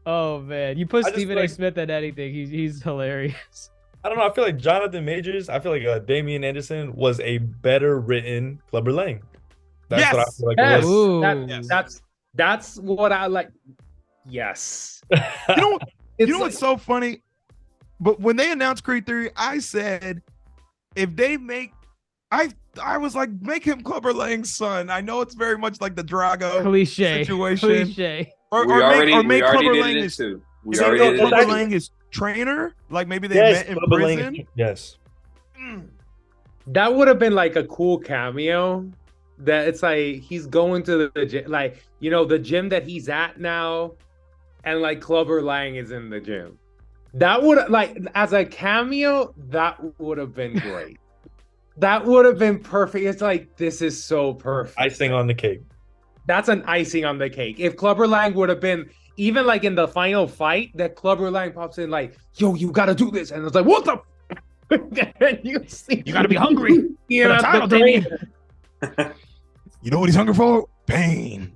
Oh man, you put I just Stephen A. like- Smith at anything, he's hilarious. I don't know. I feel like Jonathan Majors. I feel like Damian Anderson was a better written Clubber Lang. That's what I Yes! feel like. Yes. It was. Ooh. That- That's what I like. Yes. You know what? It's You know what's so funny? But when they announced Creed 3, I said, if they make, I was like, make him Clubber Lang's son. I know it's very much like the Drago Cliche. situation. Cliche. Or we make already Clubber did Lang it his, too. We is already it did Clubber it. Lang his trainer? Like maybe they Yes, met in Clubber Lang. prison? Yes. That would have been like a cool cameo. That it's like he's going to the gym, like, you know, the gym that he's at now, and like Clubber Lang is in the gym. That would, like, as a cameo, that would have been great. That would have been perfect. It's like, this is so perfect. Icing on the cake. That's an icing on the cake. If Clubber Lang would have been, even like in the final fight, that Clubber Lang pops in like, yo, you gotta do this. And it's like, what the and you see, You gotta be hungry. you For the know, title, the Damien. trainer. You know what he's hungry for? Pain.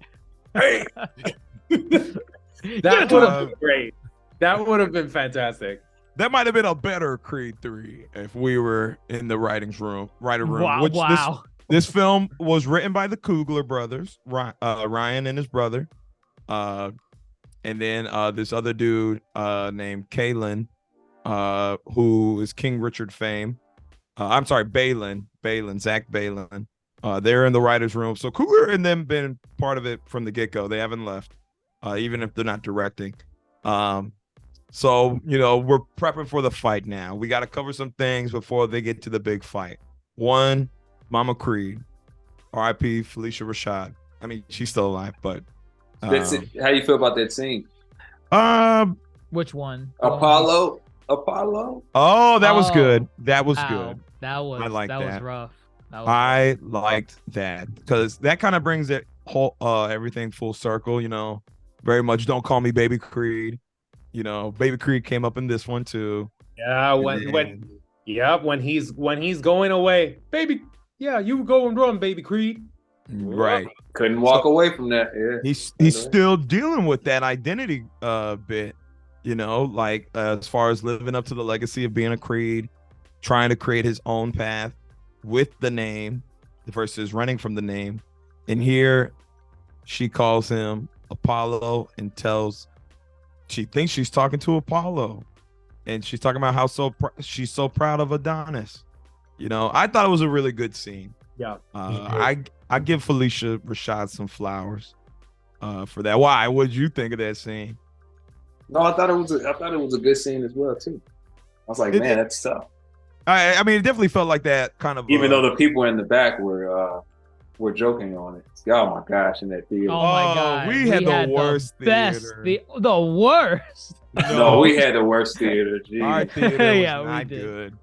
That would have been great. That would have been fantastic. That might have been a better Creed 3 if we were in the writer room. Wow. This film was written by the Coogler brothers, Ryan and his brother, and then this other dude named Kalen, who is King Richard fame. I'm sorry, Zach Balin. They're in the writers' room. So Coogler and them been part of it from the get-go. They haven't left, even if they're not directing. So, we're prepping for the fight now. We got to cover some things before they get to the big fight. One, Mama Creed, R.I.P. Felicia Rashad. I mean, she's still alive, but That's it. How you feel about that scene? Which one? Apollo. Oh, that was good. That was good. That was I like that that. was rough. I liked that because that kind of brings it whole everything full circle. Very much. Don't call me Baby Creed. Baby Creed came up in this one too. Yeah, when he's going away, baby. Yeah, you go and run, Baby Creed. Right. Couldn't walk away from that. Yeah. He's still dealing with that identity bit. As far as living up to the legacy of being a Creed, trying to create his own path with the name versus running from the name. And here she calls him Apollo and she thinks she's talking to Apollo, and she's talking about how she's so proud of Adonis. I thought it was a really good scene. Yeah. I give Felicia Rashad some flowers for that. Why? What did you think of that scene? No, I thought it was a good scene as well too. I was like, man, that's tough. I mean, it definitely felt like that kind of. Even though the people in the back were joking on it. Oh my gosh, in that theater. Oh my god, we had the worst theater. theater. The worst. No, we had the worst theater. Jeez. Our theater was Yeah, we not did.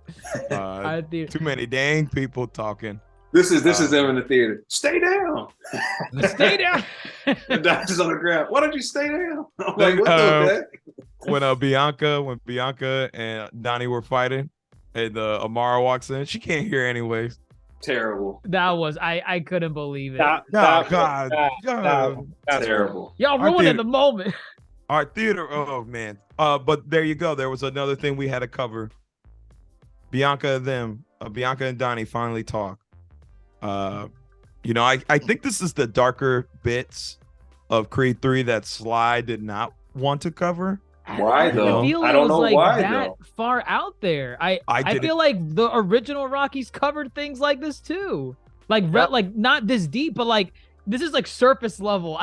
good. Too many dang people talking. This is them in the theater. Stay down. Stay down. The doctor's on the ground. Why don't you stay down? I'm like, what the heck? When Bianca and Donnie were fighting, and Amara walks in, she can't hear anyways. Terrible. That was I couldn't believe it. God. Terrible. Y'all ruined the moment. Our theater, oh man. But there you go. There was another thing we had to cover. Bianca and Donnie finally talk. I think this is the darker bits of Creed 3 that Sly did not want to cover. Why though? I don't know why though. Far out there. I feel like the original Rockies covered things like this too. Like not this deep, but like this is like surface level.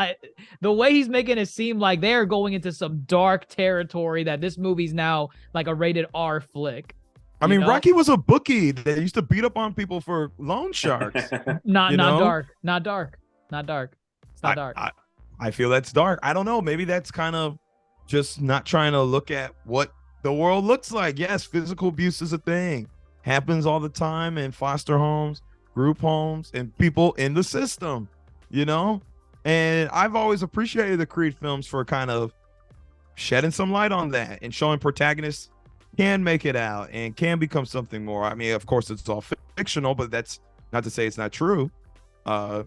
The way he's making it seem like they're going into some dark territory that this movie's now like a rated R flick. I mean, Rocky was a bookie that used to beat up on people for loan sharks. Not dark. It's not dark. I feel that's dark. I don't know. Maybe that's kind of just not trying to look at what the world looks like. Yes, physical abuse is a thing. Happens all the time in foster homes, group homes, and people in the system, And I've always appreciated the Creed films for kind of shedding some light on that and showing protagonists can make it out and can become something more. I mean, of course, it's all fictional, but that's not to say it's not true, But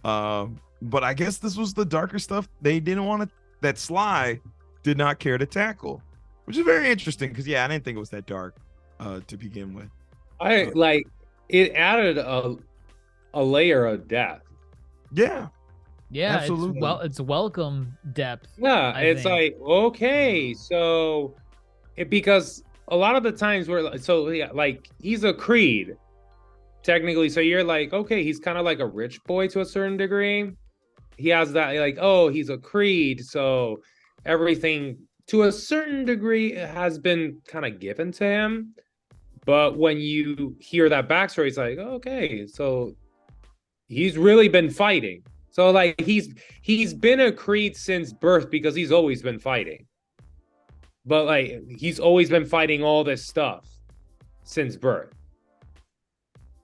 I guess this was the darker stuff they didn't want to, that Sly did not care to tackle, which is very interesting because, I didn't think it was that dark to begin with. It added a layer of depth. Yeah. Yeah, absolutely. It's welcome depth. Yeah, I it's think. like, okay, so because a lot of the times he's a Creed technically, so you're like, okay, he's kind of like a rich boy to a certain degree. He has that like, oh, he's a Creed, so everything to a certain degree has been kind of given to him. But when you hear that backstory, it's like, okay, so he's really been fighting. So like he's been a Creed since birth because he's always been fighting. But like he's always been fighting all this stuff since birth.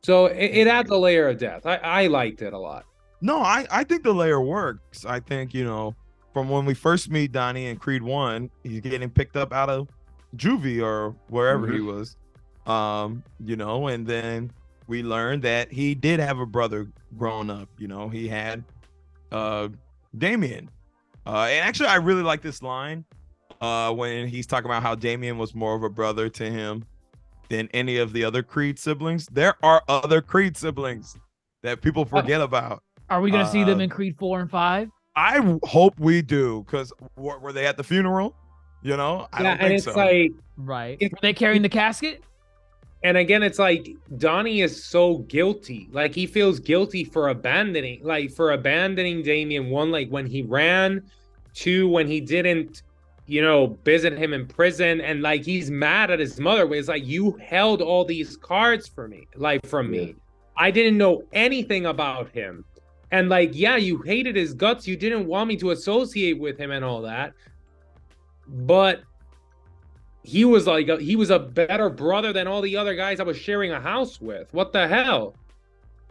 So it adds a layer of depth. I liked it a lot. No, I think the layer works. I think, from when we first meet Donnie in Creed 1, he's getting picked up out of juvie or wherever he was. And then we learned that he did have a brother growing up. He had Damien. And actually, I really like this line when he's talking about how Damien was more of a brother to him. than any of the other Creed siblings. There are other Creed siblings that people forget about. Are we gonna see them in Creed 4 and 5? I hope we do, because were they at the funeral? You know, I don't think it's so. like, Right. Were they carrying the casket? and again, it's like Donnie is so guilty. Like he feels guilty for abandoning Damien. One, like when he ran. Two, when he didn't, visit him in prison, and like he's mad at his mother. Where it's like, you held all these cards for me, from me. I didn't know anything about him. And like, yeah, you hated his guts. You didn't want me to associate with him and all that. But he was a better brother than all the other guys I was sharing a house with. What the hell?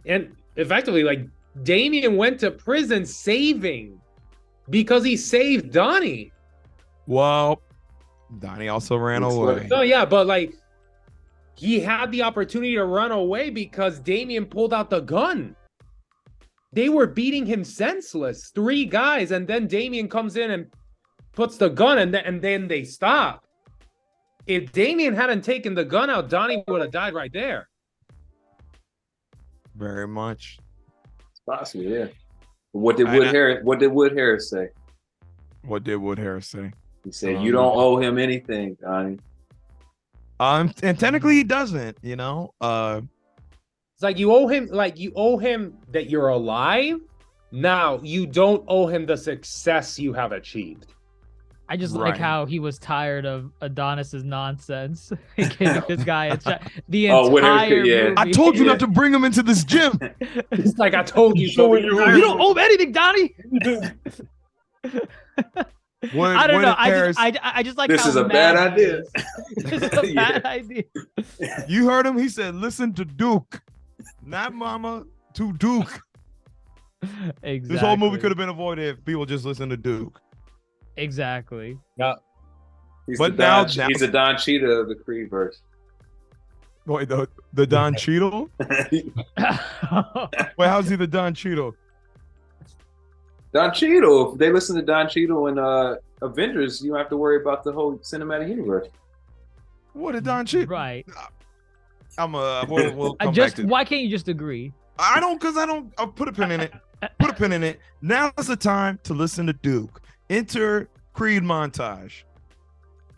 And effectively, like, Damien went to prison because he saved Donnie. Well, Donnie also ran away. No, yeah, but like, he had the opportunity to run away because Damien pulled out the gun. They were beating him senseless, 3 guys, and then Damien comes in and puts the gun, and then they stop. If Damien hadn't taken the gun out, Donnie would have died right there. Very much. It's possible, yeah. What did Wood Harris say? What did Wood Harris say? He said, "You don't owe him anything, Donnie." And technically he doesn't, It's like you owe him that you're alive. Now you don't owe him the success you have achieved. I just like how he was tired of Adonis's nonsense. He gave this guy the entire movie. I told you not to bring him into this gym. It's like, I told you so. You don't owe him anything, Donnie. I don't know. I just like this how is a bad idea. This is a bad idea. You heard him? He said, "Listen to Duke, not Mama, to Duke." Exactly. This whole movie could have been avoided if people just listened to Duke. Exactly. Yeah. He's a Don Cheetah of the Creed verse. Wait, the Don Cheadle? Wait, how's he the Don Cheadle? Don Cheadle. If they listen to Don Cheadle and Avengers, you don't have to worry about the whole cinematic universe. What a Don Cheadle? Right. We'll come back to why can't you just agree? I'll put a pin in it. Put a pin in it. Now's the time to listen to Duke. Enter Creed montage.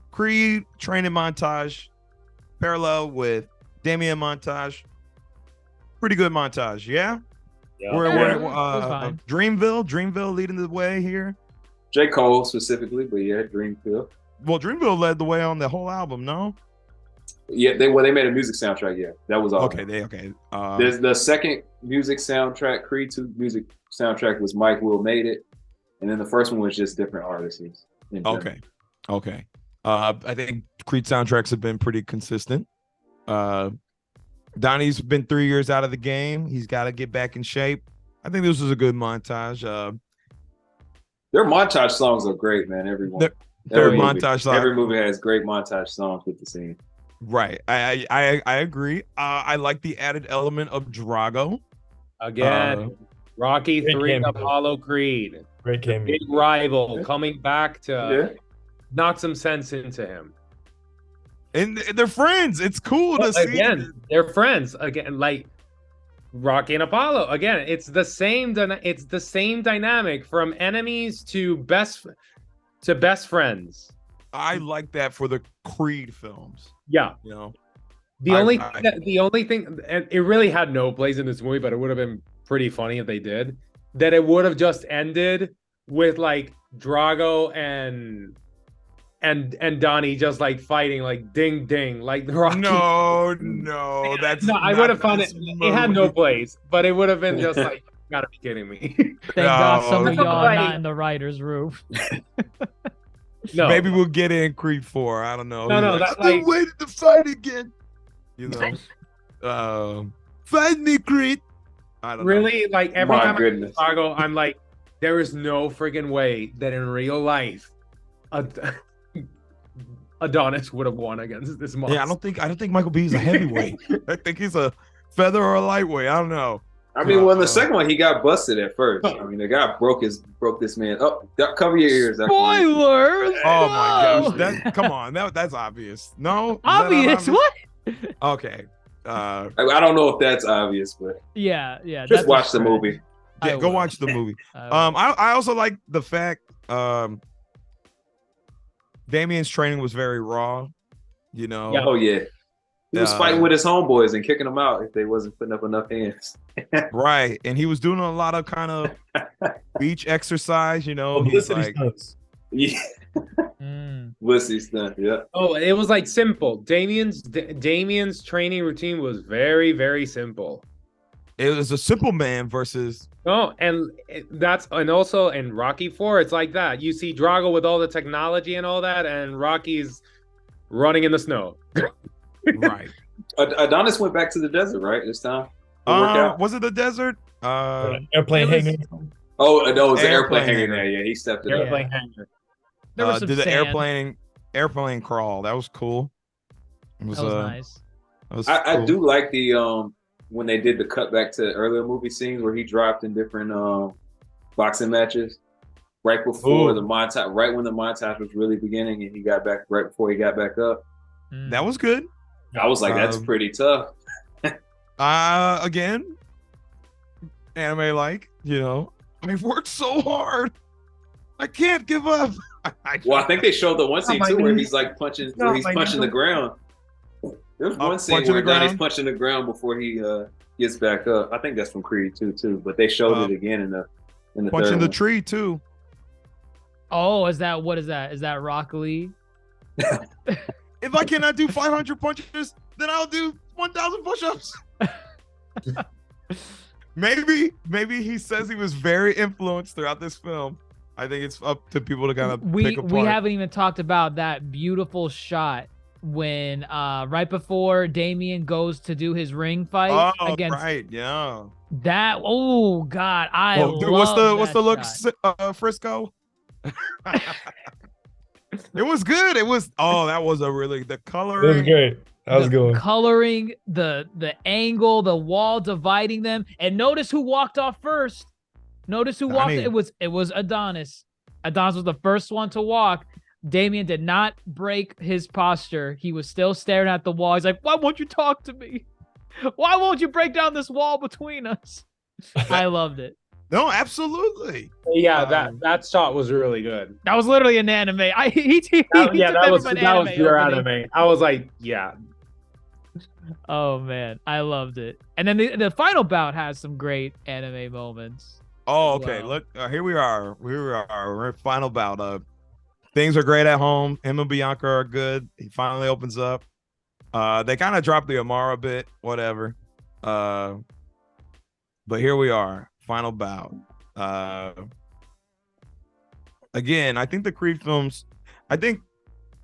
Creed training montage, parallel with Damien montage. Pretty good montage, yeah? We're Dreamville leading the way here. J. Cole specifically, but yeah, Dreamville. Well, Dreamville led the way on the whole album, no? Yeah, they made a music soundtrack. Yeah, that was all. Okay. There's the second music soundtrack, Creed 2 music soundtrack was Mike Will Made It, and then the first one was just different artists. Okay. I think Creed soundtracks have been pretty consistent. Donnie's been 3 years out of the game. He's got to get back in shape. I think this was a good montage. Their montage songs are great, man. Every movie has great montage songs with the scene. Right. I agree. I like the added element of Drago. Again, Rocky 3, Apollo Creed. Great cameo. Big rival coming back to knock some sense into him. And they're friends. It's cool to see. Again, they're friends. Again, like Rocky and Apollo. Again, it's the same dynamic from enemies to best friends. I like that for the Creed films. Yeah. The only thing, and it really had no place in this movie, but it would have been pretty funny if they did, that it would have just ended with like Drago and Donnie just like fighting, like ding ding, like the Rocky. No, that's no. I would have found it. It had no place, but it would have been just like, you gotta be kidding me. Thank God some of y'all are not in the writer's room. No, maybe we'll get in Creed 4. I don't know. No, that's like waiting to fight again. Fight me, Creed. I don't know. Like every time I see Drago, I'm like, there is no friggin' way that in real life, Adonis would have won against this monster. Yeah, I don't think Michael B is a heavyweight. I think he's a feather or a lightweight. I don't know. I mean, the second one he got busted at first. I mean, the guy broke this man up. Cover your ears. Spoilers! Oh my gosh! Come on, that's obvious. No, obvious. What? Okay. I don't know if that's obvious, but Yeah, just that's a watch the stretch. movie. I Yeah, go will. watch the movie. I will. I also like the fact Damien's training was very raw. You know, Oh yeah, he was fighting Uh, with his homeboys and kicking them out if they wasn't putting up enough hands. right, and he was doing a lot of kind of beach exercise. You know, he's Publicity like, stunts. Yeah, Mm. wussy stuff. Yeah. Oh, it was like simple. Damien's training routine was very, very simple. it was a simple man versus Oh, and also in Rocky 4, it's like that. You see Drago with all the technology and all that, and Rocky's running in the snow. right. Adonis went back to the desert, right? This time. To work out. Was it the desert? Airplane it was- hangar. Oh, no, it was the Airplane airplane hanging hangar. there. Yeah, he stepped it Yeah. up. Airplane hangar. There was some did the sand. airplane crawl. That was cool. It was, That was nice. that was I cool. do like the when they did the cutback to earlier movie scenes where he dropped in different boxing matches right before Ooh. the montage, right when the montage was really beginning, and he got back right before he got back up. Mm. That was good. I was like, that's pretty tough. Again, anime like, you know, I've worked so hard. I can't give up. Well, I think they showed the one scene my too where knees. he's like punching, No, where he's my punching knees. the ground. There's one scene punching where the Donnie's ground? punching the ground before he gets back up. I think that's from Creed 2 too, but they showed it again in the punching third the one. tree too. Oh, what is that? Is that Rock Lee? If I cannot do 500 punches, then I'll do 1,000 push-ups. Maybe he says he was very influenced throughout this film. I think it's up to people to kind of pick apart. We haven't even talked about that beautiful shot when right before Damien goes to do his ring fight Oh, against right, yeah. that. Oh God, I Oh, dude, what's love the that look, shot. Frisco? It was good. It was that was a really the color. It was great. That was The good. coloring, the angle, the wall dividing them, and notice who walked off first. Notice who walked. Donnie. It was Adonis. Adonis was the first one to walk. Damien did not break his posture. He was still staring at the wall. He's like, "Why won't you talk to me? Why won't you break down this wall between us?" I loved it. No, absolutely. Yeah, that shot was really good. That was literally an anime. He took That was from an pure opening. anime. I was like, yeah. Oh man, I loved it. And then the final bout has some great anime moments. Oh, okay. Wow. Look, here we are. We're at final bout. Things are great at home. Him and Bianca are good. He finally opens up. They kind of dropped the Amara bit, whatever. But here we are, final bout. Again, I think the Creed films, I think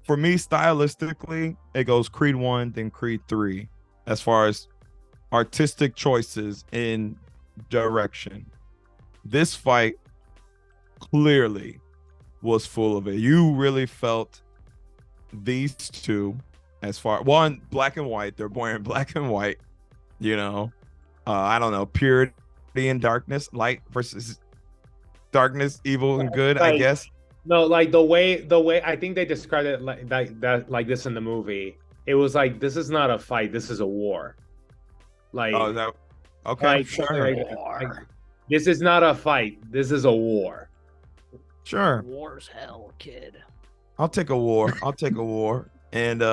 for me, stylistically, it goes Creed 1, then Creed 3, as far as artistic choices in direction. This fight clearly was full of it. You really felt these two, as far one, black and white, they're wearing black and white, you know. I don't know, purity and darkness, light versus darkness, evil and good, I Like, guess. No, like the way I think they described it like this in the movie. It was like, this is not a fight, this is a war. Like, Oh, is that okay? like, Sure, like, like, this is not a fight, this is a war. sure. War's hell, kid. I'll take a war. And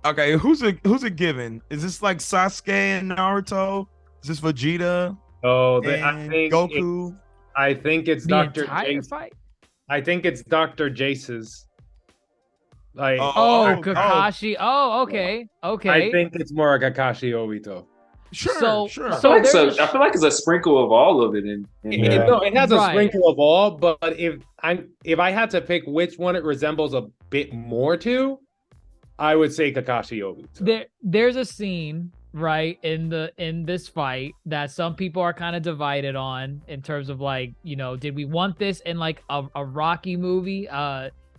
okay, who's it given? Is this like Sasuke and Naruto? Is this Vegeta Oh, and Goku? I think it's The Dr. entire Jace. fight. I think it's Dr. Jace's. Like, Oh, Kakashi. Oh, okay. I think it's more Kakashi Obito. Sure. So I feel like there's- I feel like it's a sprinkle of all of it in Yeah. No, it has a Right. sprinkle of all, but if I had to pick which one it resembles a bit more to, I would say Kakashi Obito. there's a scene right in this fight that some people are kind of divided on in terms of like, you know, did we want this in like a Rocky movie?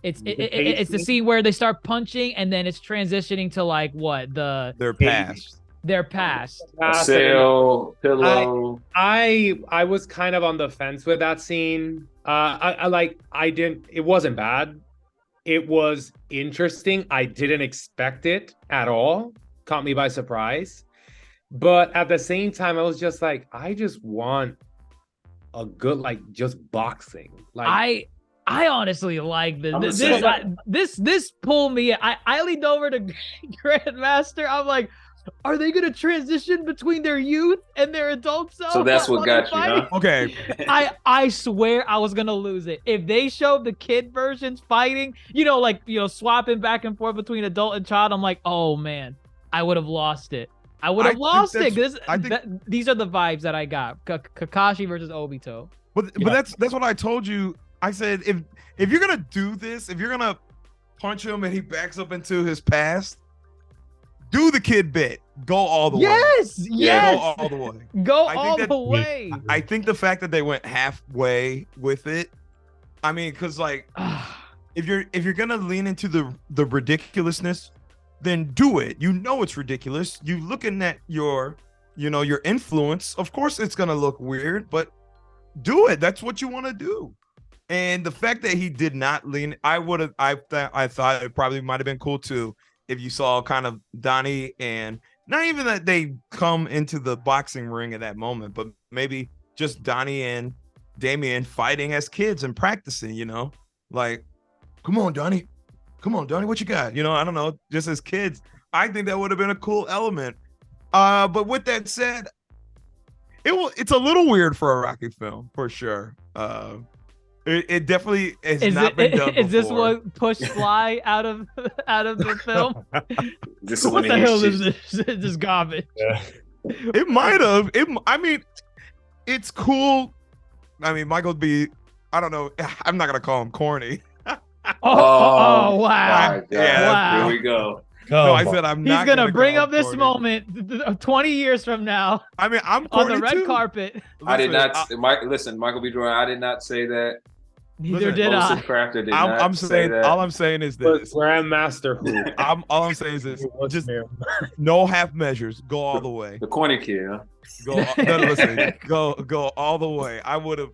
It's the scene where they start punching and then it's transitioning to like what They're past. their past. Cell, Pillow. I was kind of on the fence with that scene. It wasn't bad. It was interesting. I didn't expect it at all. caught me by surprise. But at the same time, I was just like, I just want a good like just boxing. Like I honestly like I'm the this. same. This pulled me. I leaned over to Grandmaster. I'm like, are they gonna transition between their youth and their adult self? So that's what while got they're you, huh? Okay. I swear I was gonna lose it if they showed the kid versions fighting. Swapping back and forth between adult and child. I'm like, oh man, I would have lost it. I would have lost it. These are the vibes that I got. Kakashi versus Obito. But that's what I told you. I said if you're gonna do this, if you're gonna punch him and he backs up into his past, do the kid bit. Go all the way. Yes. Go all the way. Go all the way. I think the fact that they went halfway with it, I mean, because like if you're gonna lean into the ridiculousness, then do it. You know it's ridiculous. You looking at your influence. Of course it's gonna look weird, but do it. That's what you want to do. And the fact that he did not lean, I thought it probably might have been cool too if you saw kind of Donnie, and not even that they come into the boxing ring at that moment, but maybe just Donnie and Damien fighting as kids and practicing, like, come on, Donnie, what you got? I don't know, just as kids. I think that would have been a cool element. But with that said, it's a little weird for a Rocky film for sure. It definitely has not been done before. Is this what pushed Sly out of the film? What the hell is this? Just garbage. Yeah. It might have. I mean, it's cool. I mean, Michael B. I don't know. I'm not gonna call him corny. Wow! My God. Wow! Here we go. No, I said I'm not. He's gonna bring call up him this corny. moment 20 years from now. I mean, I'm on corny the red too. carpet. I did not. Listen, Michael B. Jordan. I did not say that. Neither did I. Joseph Crafter did I'm say saying that. all I'm saying is this. Grandmaster who? All I'm saying is this. Just no half measures. Go all the way. The corny kid. Huh? Go all the way. I would have.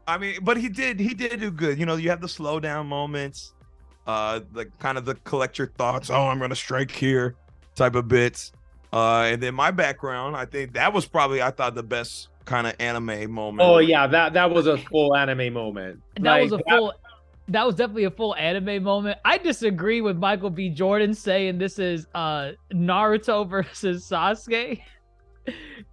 I mean, but he did do good. You have the slow down moments, like kind of the collect your thoughts. Oh, I'm gonna strike here, type of bits. And then my background, I think that was probably, I thought, the best kind of anime moment. Oh yeah, that was a full anime moment. That was definitely a full anime moment. I disagree with Michael B. Jordan saying this is Naruto versus Sasuke.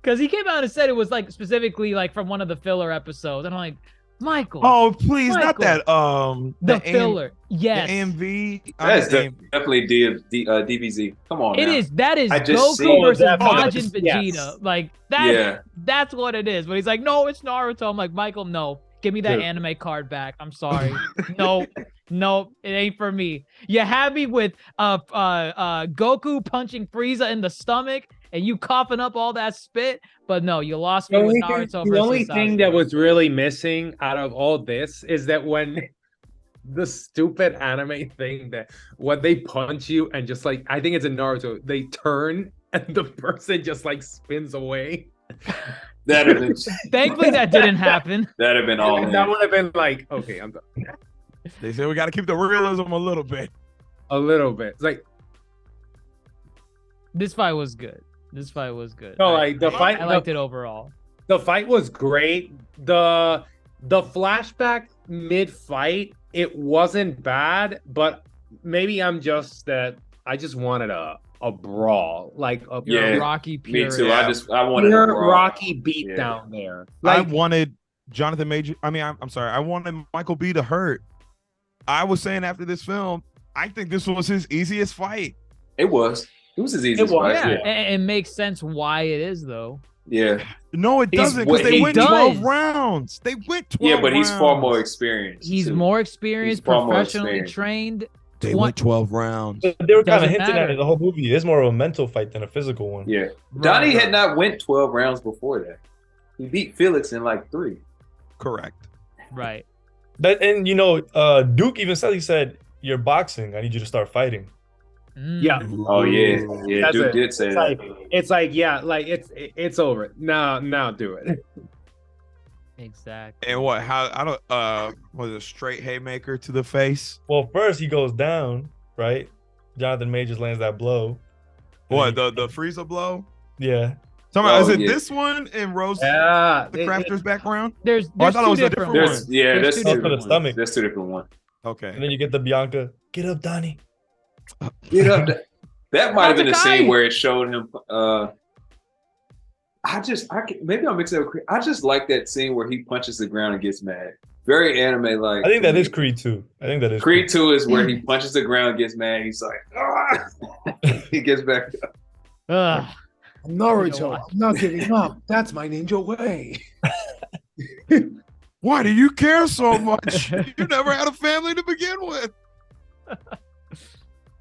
Because he came out and said it was like specifically like from one of the filler episodes. And I'm like, Michael. Oh, please, not that. The filler. Yes. The AMV. That's definitely DBZ. Come on. It now. is. That is just Goku seen- versus Oh, Majin Vegeta. yes. Like that. Yeah. That's what it is. But he's like, no, it's Naruto. I'm like, Michael, no. Give me that Dude. anime card back. I'm sorry. No, it ain't for me. You had me with Goku punching Frieza in the stomach and you coughing up all that spit, but no, you lost me with Naruto. The only versus thing Sasuke. that was really missing out of all this is that when the stupid anime thing that when they punch you and just like, I think it's in Naruto, they turn and the person just like spins away. That'd have been. Thankfully, that didn't happen. That'd have been all. That would have been like, okay, I'm done. They said we got to keep the realism a little bit. A little bit. It's like, This fight was good. no, like the fight. I liked it overall. The fight was great. The flashback mid fight, it wasn't bad, but maybe I'm just that I just wanted a brawl, like a Yeah. Rocky Me purist. too. Yeah. I wanted a pure brawl. Rocky beat Yeah. down there. I Like wanted Jonathan Major. I mean, I'm sorry. I wanted Michael B to hurt. I was saying after this film, I think this was his easiest fight. It was. It was his easiest was, fight. Yeah, Yeah. it makes sense why it is though. Yeah. No, it He's doesn't, because way- they he went does. 12 rounds. They went 12 Yeah, but he's far rounds. more experienced. He's too. more experienced, He's far more professionally experienced. trained. They went 12 rounds. They were kind Doesn't of hinting at matter. it the whole movie. It's more of a mental fight than a physical one. Yeah. Right, Donnie right. had not went 12 rounds before that. He beat Felix in like 3. Correct. Right. And Duke even said, he said, "You're boxing. I need you to start fighting." yeah, Oh yeah. Yeah, That's Duke it. did say it's that. like it's like yeah, like it's over. Now do it. Exactly. And what? How? I don't. Was it a straight haymaker to the face? Well, first he goes down, right? Jonathan Majors lands that blow, What the Frieza blow? Yeah. Is Oh, it yeah. this one in Rose Yeah, the Crafter's background? There's Oh, I thought it two was a different different ones. one. Yeah, There's that's two two for the different stomach. ones. That's two different ones. And Okay. then you get the Bianca. Get up, Donnie. You know, that might have been the Kazakai. scene where it showed him. Maybe I'm mixing up. With Creed. I just like that scene where he punches the ground and gets mad. Very anime like. I think that is Creed 2. I think that is Creed 2 is where he punches the ground and gets mad. He's like, ah! He gets back up. Ugh. Naruto, I'm not giving up. That's my ninja way. Why do you care so much? You never had a family to begin with.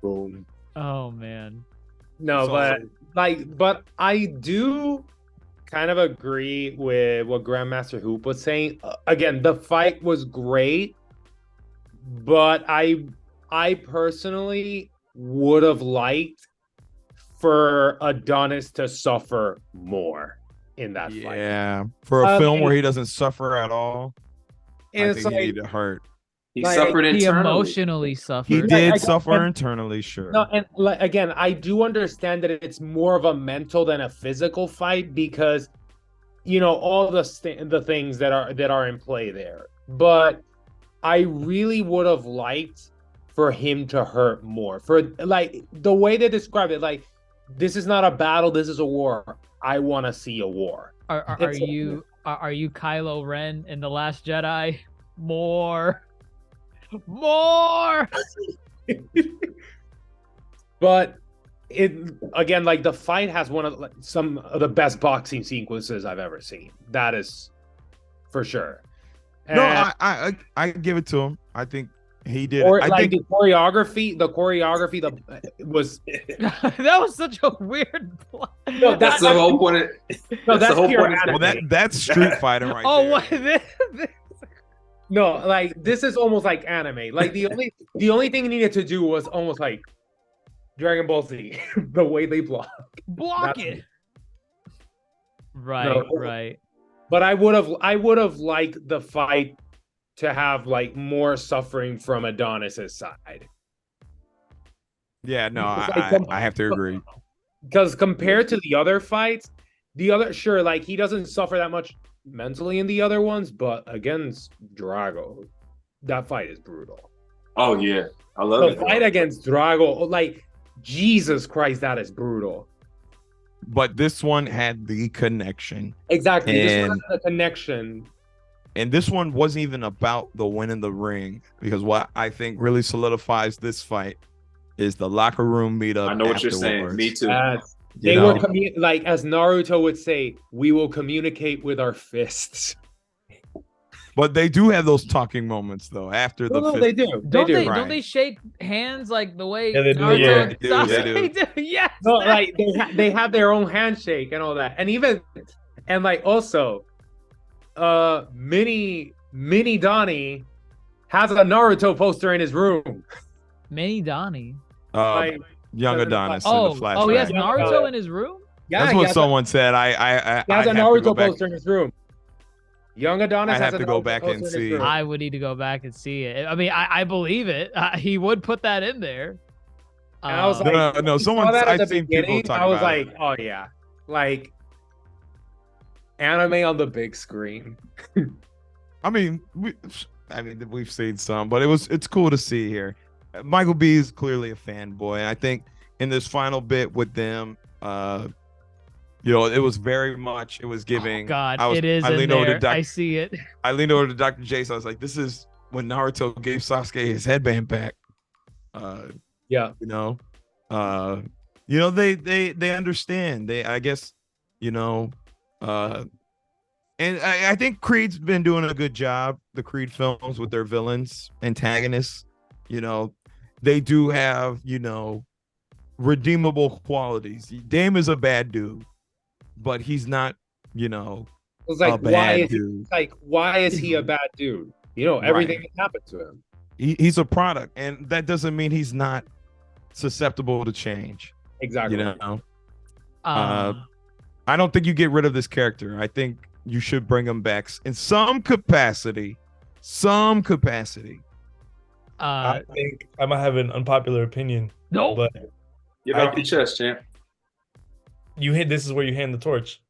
Boom. Oh man. No, So- but I do kind of agree with what Grandmaster Hoop was saying. Again, the fight was great, but I personally would have liked for Adonis to suffer more in that fight. Yeah, for a I film mean- where he doesn't suffer at all, And I it's think he like, needed to hurt. He Like, suffered He internally. emotionally suffered. He I did get- suffer internally, sure. no, and like again, I do understand that it's more of a mental than a physical fight because all the things that are in play there. But I really would have liked for him to hurt more. For like the way they describe it, like this is not a battle, this is a war. I want to see a war. Are It's- you Kylo Ren in The Last Jedi? More. But it again, like the fight has some of the best boxing sequences I've ever seen. That is for sure. No, And- I give it to him. I think he did. or I like think the choreography was That was such a weird plot. No, That's the whole point. no, that's the whole pure point. anime. well, that's street fighting right Oh, there. what? This? No, like this is almost like anime. Like the only thing he needed to do was almost like Dragon Ball Z, the way they block. Block That's- it. Right, No. right. But I would have liked the fight to have like more suffering from Adonis's side. Yeah, no, It's like I have to agree. Because compared to the other fights, sure, like he doesn't suffer that much mentally in the other ones, but against Drago, that fight is brutal. Oh yeah, I love The it. fight against Drago, like Jesus Christ, that is brutal. But this one had the connection, Exactly, this And- one has a connection. and this one wasn't even about the win in the ring, because what I think really solidifies this fight is the locker room meetup. I know what you're saying. afterwards. Me too. You They know? were like, as Naruto would say, we will communicate with our fists. But they do have those talking moments though after the No, fifth. they do. Don't they, Right. don't they shake hands like the way Yeah, they do, Naruto yeah. and They do, Sasuke they do? Yes. No, like they have their own handshake and all that, and like also, mini Donnie has a Naruto poster in his room. Mini Donnie. Like, Young the- Adonis in Oh, the flashback. oh, he has Yeah. Naruto in his room? yeah, That's he what has someone said. he has I a have to go Naruto back. poster in his room. Young Adonis I has have a to go Naruto back poster and in his see. room. I would need to go back and see it. I mean, I believe it. He would put that in there. And I was Um, like, No, when no, we saw someone- that at I've the seen people beginning, talk I was about like, oh yeah, like anime on the big screen. I mean, we've seen some, but it's cool to see here. Michael B is clearly a fanboy, and I think in this final bit with them, it was very much. It was giving. oh, God, I it is I in leaned over to there. I see it. I leaned over to Dr. Jace. I was like, "This is when Naruto gave Sasuke his headband back." Yeah, They understand. I guess, and I think Creed's been doing a good job. The Creed films with their villains, antagonists, they do have, redeemable qualities. Dame is a bad dude, but he's not, it was like, a bad why is he a bad dude? Everything Right. that happened to him. He's a product, and that doesn't mean he's not susceptible to change. Exactly. I don't think you get rid of this character. I think you should bring him back in some capacity. I think I might have an unpopular opinion, No. but Get off your chest, champ. this is where you hand the torch.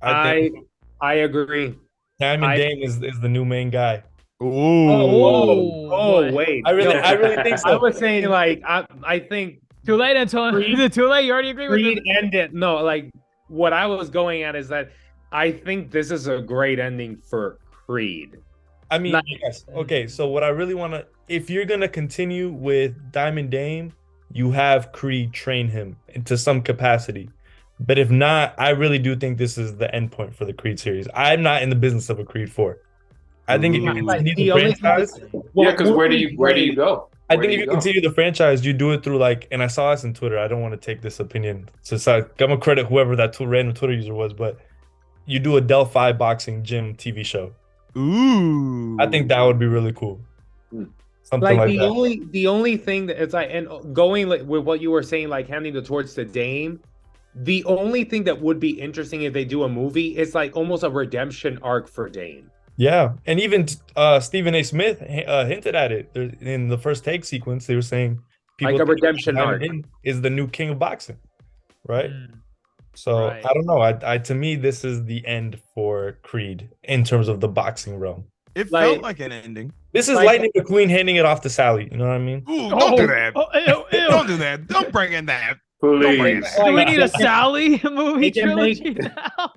I I think I agree. Diamond I- Dame is the new main guy. Ooh. Oh wait. I really No. think I so. was saying like I think Too late, Antonio. Creed- Is it too late? You already agree with Creed him. ended. No, like what I was going at is that I think this is a great ending for Creed. I mean, Like- yes. Okay, so what I really want to, if you're gonna continue with Diamond Dame, you have Creed train him into some capacity. But if not, I really do think this is the end point for the Creed series. I'm not in the business of a Creed 4. I think if you Ooh. continue The the only- franchise, Yeah, because where do you go? I Where think do if you go? continue the franchise, you do it through like, and I saw this on Twitter. I don't want to take this opinion, so I'm gonna credit whoever that random Twitter user was, but you do a Delphi boxing gym TV show. Ooh. I think that would be really cool. Hmm. Something like the that. the only thing that it's like, and going like with what you were saying, like handing the torch to Dame. The only thing that would be interesting if they do a movie is like almost a redemption arc for Dame. Yeah, and even Stephen A. Smith hinted at it in the first take sequence. They were saying Like a think redemption Diamond arc. Dame is the new king of boxing, right? Mm. So Right. I don't know. I to me, this is the end for Creed in terms of the boxing realm. It Like- felt like an ending. This is Like- Lightning McQueen handing it off to Sally. You know what I mean? Ooh, don't do Oh, that. oh, ew, ew. Don't do that. Don't bring in that. Don't bring in Please. that. Do we need a Sally movie They can make- trilogy now?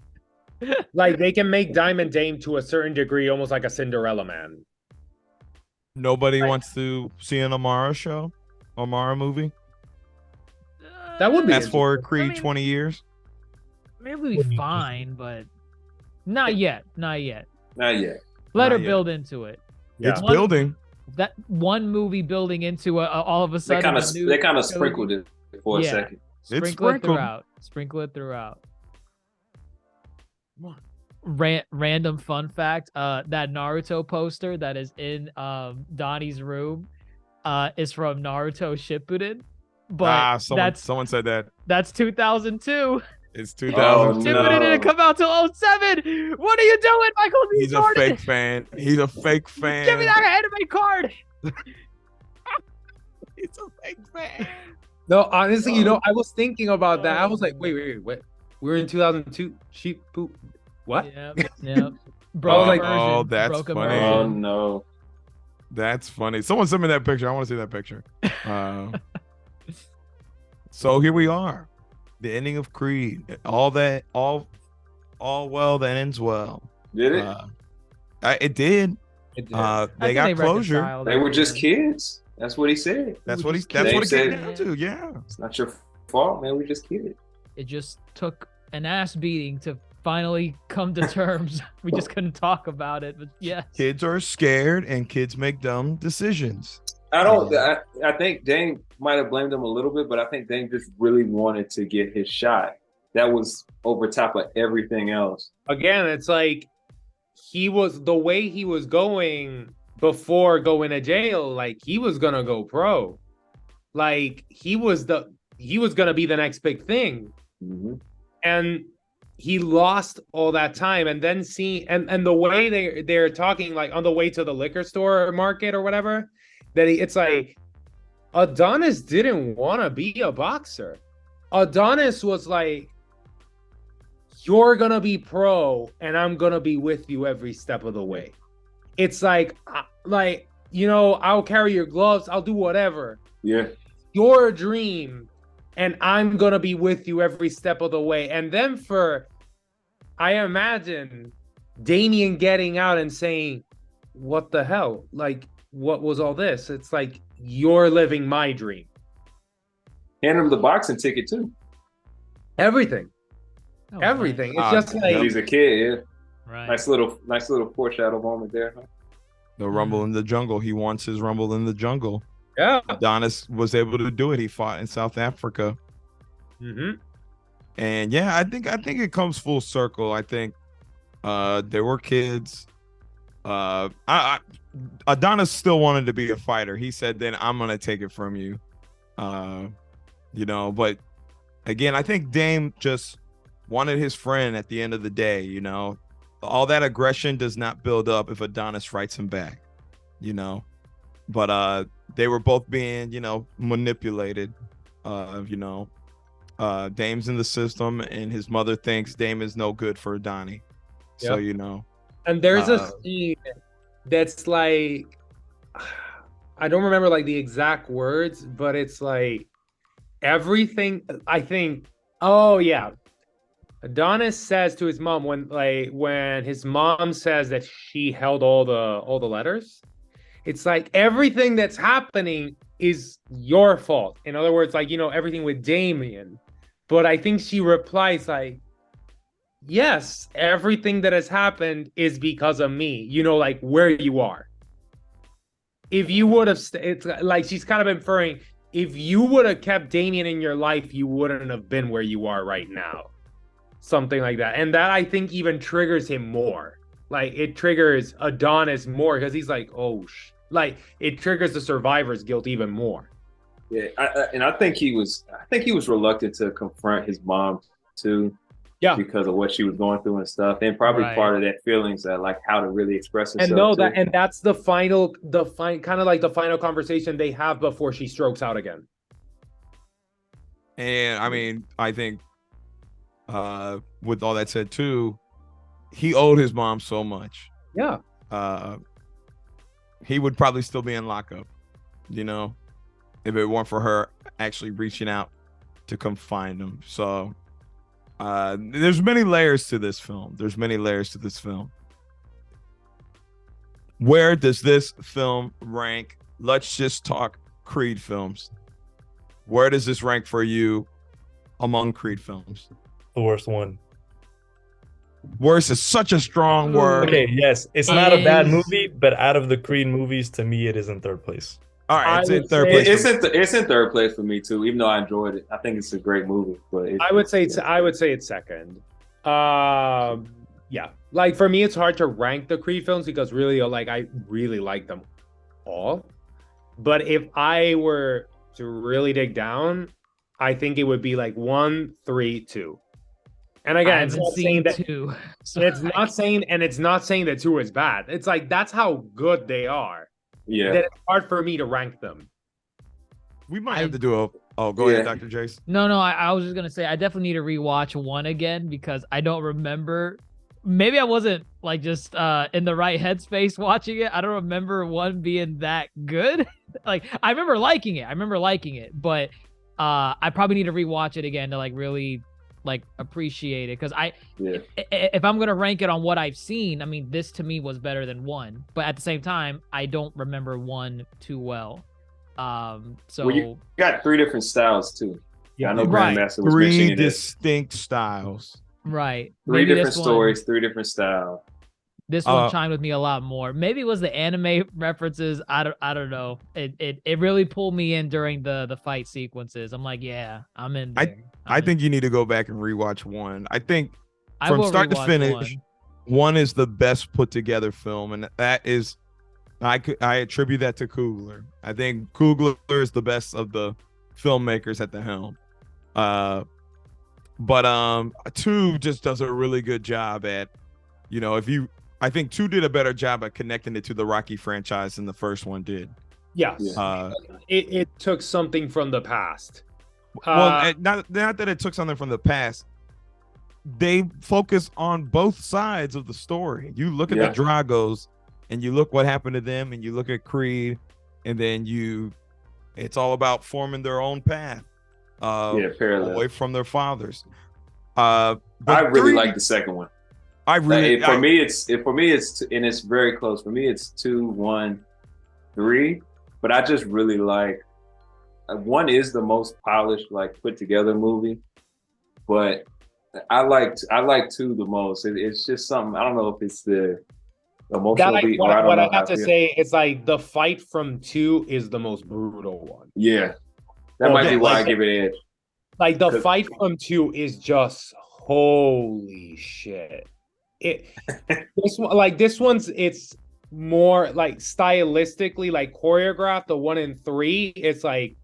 Like they can make Diamond Dame to a certain degree almost like a Cinderella man. Nobody wants to see an Amara show, Amara movie. That would be That's for I Creed mean- 20 years. Maybe be fine, but not yet. Not yet. Not yet. Let Not her yet. build into it. Yeah. It's One- building. That one movie building into all of a They sudden. kind of a new they kind of trilogy. sprinkled it for Yeah. a second. It's Sprinkle it sprinkled. throughout. Sprinkle it throughout. Random fun fact: that Naruto poster that is in Donnie's room, is from Naruto Shippuden, but Someone said that. that's 2002. It's Oh, 2002. no. Shippuden didn't come out till 07. What are you doing, Michael B. He's a Jordan? fake fan. He's a fake fan. Give me that anime card. He's a fake fan. No, honestly, I was thinking about that. I was like, wait. We're in 2002. Sheep poop. What? Yep. Broken like, version. oh, that's Broken funny. Oh version. no. That's funny. Someone sent me that picture. I want to see that picture. So here we are, the ending of Creed. All well that ends well. Did it? It did. It did. I They think got closure. reconciled They were at the just end. kids. That's what he said. That's We what just it kids. came They down said- to. Yeah. It's not your fault, man. We're just kids. It just took an ass beating to finally come to terms. We just couldn't talk about it, but yes. Kids are scared and kids make dumb decisions. I think Dane might have blamed him a little bit, but I think Dane just really wanted to get his shot. That was over top of everything else. Again, it's like the way he was going before going to jail, like he was gonna go pro. Like he was gonna be the next big thing. Mhm. And he lost all that time, and then and the way they're talking, like on the way to the liquor store or market or whatever, that it's like Adonis didn't want to be a boxer. Adonis was like, you're gonna be pro and I'm gonna be with you every step of the way. It's like I'll carry your gloves, I'll do whatever. Yeah. Your dream, and I'm gonna be with you every step of the way. And then I imagine Damien getting out and saying, what the hell? Like, what was all this? It's like, you're living my dream. Hand him the boxing ticket too. Everything. Oh, Everything. It's Ah, just like He's a kid. Yeah. Right. Nice little foreshadow moment there. Huh? The Rumble in the Jungle. He wants his Rumble in the Jungle. yeah. Adonis was able to do it. He fought in South Africa. Mm-hmm. And yeah, I think it comes full circle. I think there were kids. Adonis still wanted to be a fighter. He said, then I'm gonna take it from you. But again, I think Dame just wanted his friend at the end of the day. All that aggression does not build up if Adonis fights him back. But they were both being, manipulated. Dame's in the system, and his mother thinks Dame is no good for Donnie. So Yep. And there's a scene that's like, I don't remember like the exact words, but it's like everything. I think. Oh yeah, Adonis says to his mom when his mom says that she held all the letters. It's like everything that's happening is your fault. In other words, like everything with Damien. But I think she replies like, yes, everything that has happened is because of me. Like where you are. If you would have, it's like she's kind of inferring, if you would have kept Damien in your life, you wouldn't have been where you are right now. Something like that. And that I think even triggers him more. Like it triggers Adonis more because he's like, oh, like it triggers the survivor's guilt even more. Yeah, I think he was reluctant to confront his mom too. Yeah, because of what she was going through and stuff, and probably part of that feelings that like how to really express herself. And that's the final kind of like the final conversation they have before she strokes out again. And I mean, I think with all that said too, he owed his mom so much. Yeah. He would probably still be in lockup, if it weren't for her actually reaching out to come find him. So there's many layers to this film. Where does this film rank? Let's just talk Creed films. Where does this rank for you among Creed films? The worst one. Worst is such a strong word. Okay, yes, it's not a bad movie, but out of the Creed movies, to me, it is in third place. All right, it's in third place. It's in third place for me too. Even though I enjoyed it, I think it's a great movie. But I would say it's second. Yeah, like for me, it's hard to rank the Creed films because really, like I really like them all. But if I were to really dig down, I think it would be like 1, 3, 2. And again, it's not saying that 2. It's not saying that 2 is bad. It's like that's how good they are. Yeah, that it's hard for me to rank them. We might have to do go ahead, Dr. Jace. No, I was just gonna say I definitely need to rewatch 1 again because I don't remember. Maybe I wasn't like just in the right headspace watching it. I don't remember 1 being that good. Like I remember liking it, but I probably need to rewatch it again to like really like appreciate it because if I'm gonna rank it on what I've seen, I mean this to me was better than 1, but at the same time I don't remember 1 too well. So you got 3 different styles too. Yeah, I know right. Grandmaster was 3 mentioning distinct styles. Right. 3 different stories, 3 different styles. This one chimed with me a lot more. Maybe it was the anime references. I don't know. It really pulled me in during the fight sequences. I'm like, yeah, I'm in there. I think you need to go back and rewatch 1. I think from start to finish, 1 is the best put together film, and that is I attribute that to Coogler. I think Coogler is the best of the filmmakers at the helm. But 2 just does a really good job at, I think 2 did a better job at connecting it to the Rocky franchise than the first one did. Yes. It took something from the past. Well, not that it took something from the past. They focus on both sides of the story. You look at the Dragos and you look what happened to them, and you look at Creed, and then it's all about forming their own path away from their fathers. I really like the second one. For me it's and it's very close. For me it's 2, 1, 3, but I just really like 1 is the most polished, like put together movie, but I like 2 the most. It's just something, I don't know if it's the emotional beat. What I have to say is like the fight from 2 is the most brutal one. Yeah, that might be why I give it edge. Like the fight from 2 is just holy shit. This one's it's more like stylistically like choreographed. The 1 and 3, it's like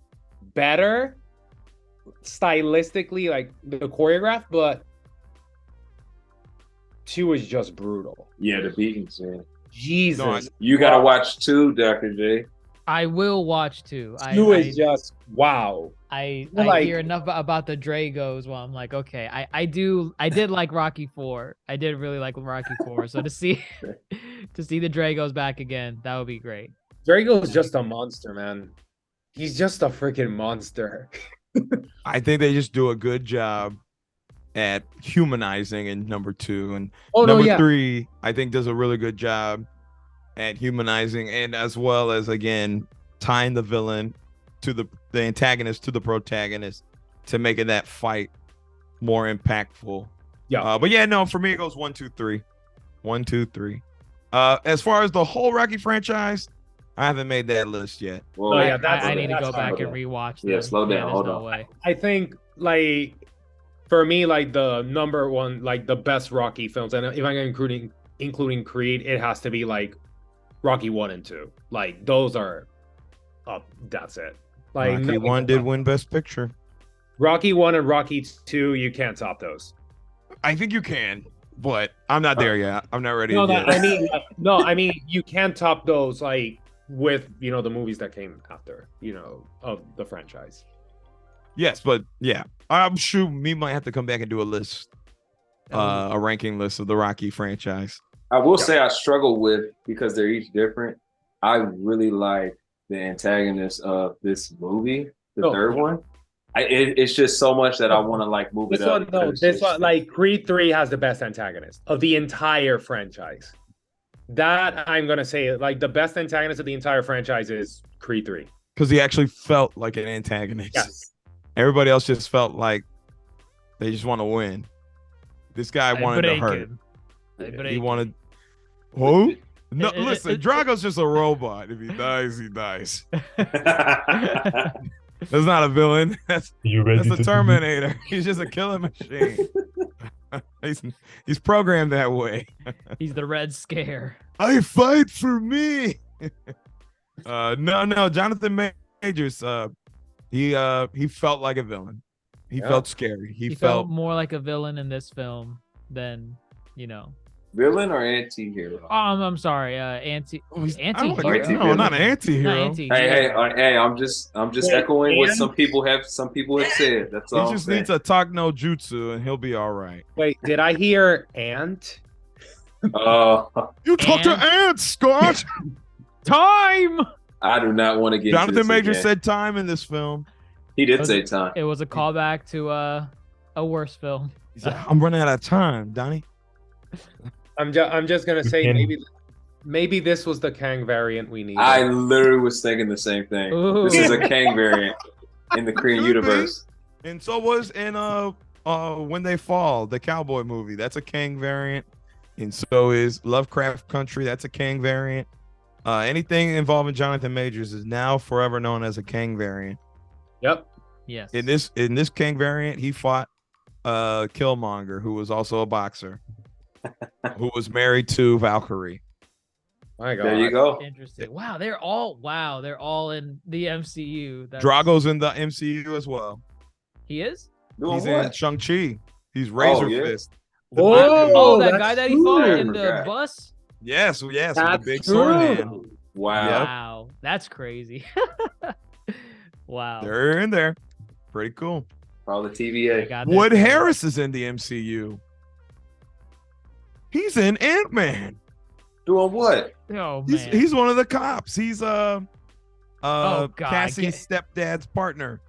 better stylistically, like the choreograph, but 2 is just brutal. Yeah, the beatings, man. Jesus. You gotta watch 2, Dr. J. I will watch 2. Two is just wow. I like- hear enough about the Dragos. Well, I'm like, okay, I did like Rocky 4. I did really like Rocky 4. So to see the Dragos back again, that would be great. Drago's just a monster, man. He's just a freaking monster. I think they just do a good job at humanizing in number 2, and Oh no, number yeah. 3 I think does a really good job at humanizing, and as well as again tying the villain to the antagonist to the protagonist to making that fight more impactful. Yeah. But yeah, no, for me it goes 1, 2, 3. 1, 2, 3. As far as the whole Rocky franchise, I haven't made that list yet. Well, Oh, yeah, that's- I need to that's go back fine. and rewatch. Yeah, them. slow down, there's hold no on. way. I think like for me, like the number one, like the best Rocky films, and if I'm including Creed, it has to be like Rocky 1 and 2. Like those are up. That's it. Like Rocky nothing 1 can did top- win Best Picture. Rocky 1 and Rocky 2, you can't top those. I think you can, but I'm not there yet. I'm not ready No, yet. I mean you can't top those like with the movies that came after of the franchise. Yes, but yeah, I'm sure me might have to come back and do a list, a ranking list of the Rocky franchise. I will say I struggle with, because they're each different. I really like the antagonist of this movie, the Oh. third one. It's just so much that I want to like move This it up. one, no, because this it's one, just- like Creed 3 has the best antagonist of the entire franchise. That I'm gonna say, like the best antagonist of the entire franchise is Creed 3. Because he actually felt like an antagonist. Yes. Everybody else just felt like they just want to win. This guy wanted to hurt. He wanted. Who? No, listen. Drago's just a robot. If he dies, he dies. That's not a villain. That's the Terminator. He's just a killing machine. he's programmed that way. He's the Red Scare. I fight for me. No, Jonathan Majors. He felt like a villain. He felt scary. He felt felt more like a villain in this film than Villain or anti-hero? I'm sorry, anti I don't anti-hero. think- no, not an anti-hero. Not anti-hero. Hey! I'm just Wait, echoing what and- some people have said. That's all. He just needs a talk no jutsu and he'll be all right. Wait, did I hear Ant? You talk to ants, Scott. Time. I do not want to get. Jonathan into this Majors again. said time in this film. He did say time. It was a callback to a worse film. He said, I'm running out of time, Donnie. I'm just gonna say maybe this was the Kang variant we needed. I literally was thinking the same thing. Ooh. This is a Kang variant in the Korean Could universe. And so was in When They Fall, the cowboy movie. That's a Kang variant. And so is Lovecraft Country. That's a Kang variant. Anything involving Jonathan Majors is now forever known as a Kang variant. Yep. Yes. In this Kang variant, he fought Killmonger, who was also a boxer, who was married to Valkyrie. My God. There you go. Interesting. Wow, they're all in the MCU. Drago's in the MCU as well. He is? Doing He's in what? Shang-Chi. He's Razor yeah. Fist. Oh, that that's guy that he true. fought I in the forgot. bus? Yes, with the That's big sword true. hand. Wow. Yep. Wow, that's crazy. Wow. They're in there. Pretty cool. All the I TVA. got that. Wood Harris is in the MCU. He's in Ant-Man. Doing what? Oh He's man. he's one of the cops. He's Oh, God, Cassie's stepdad's partner.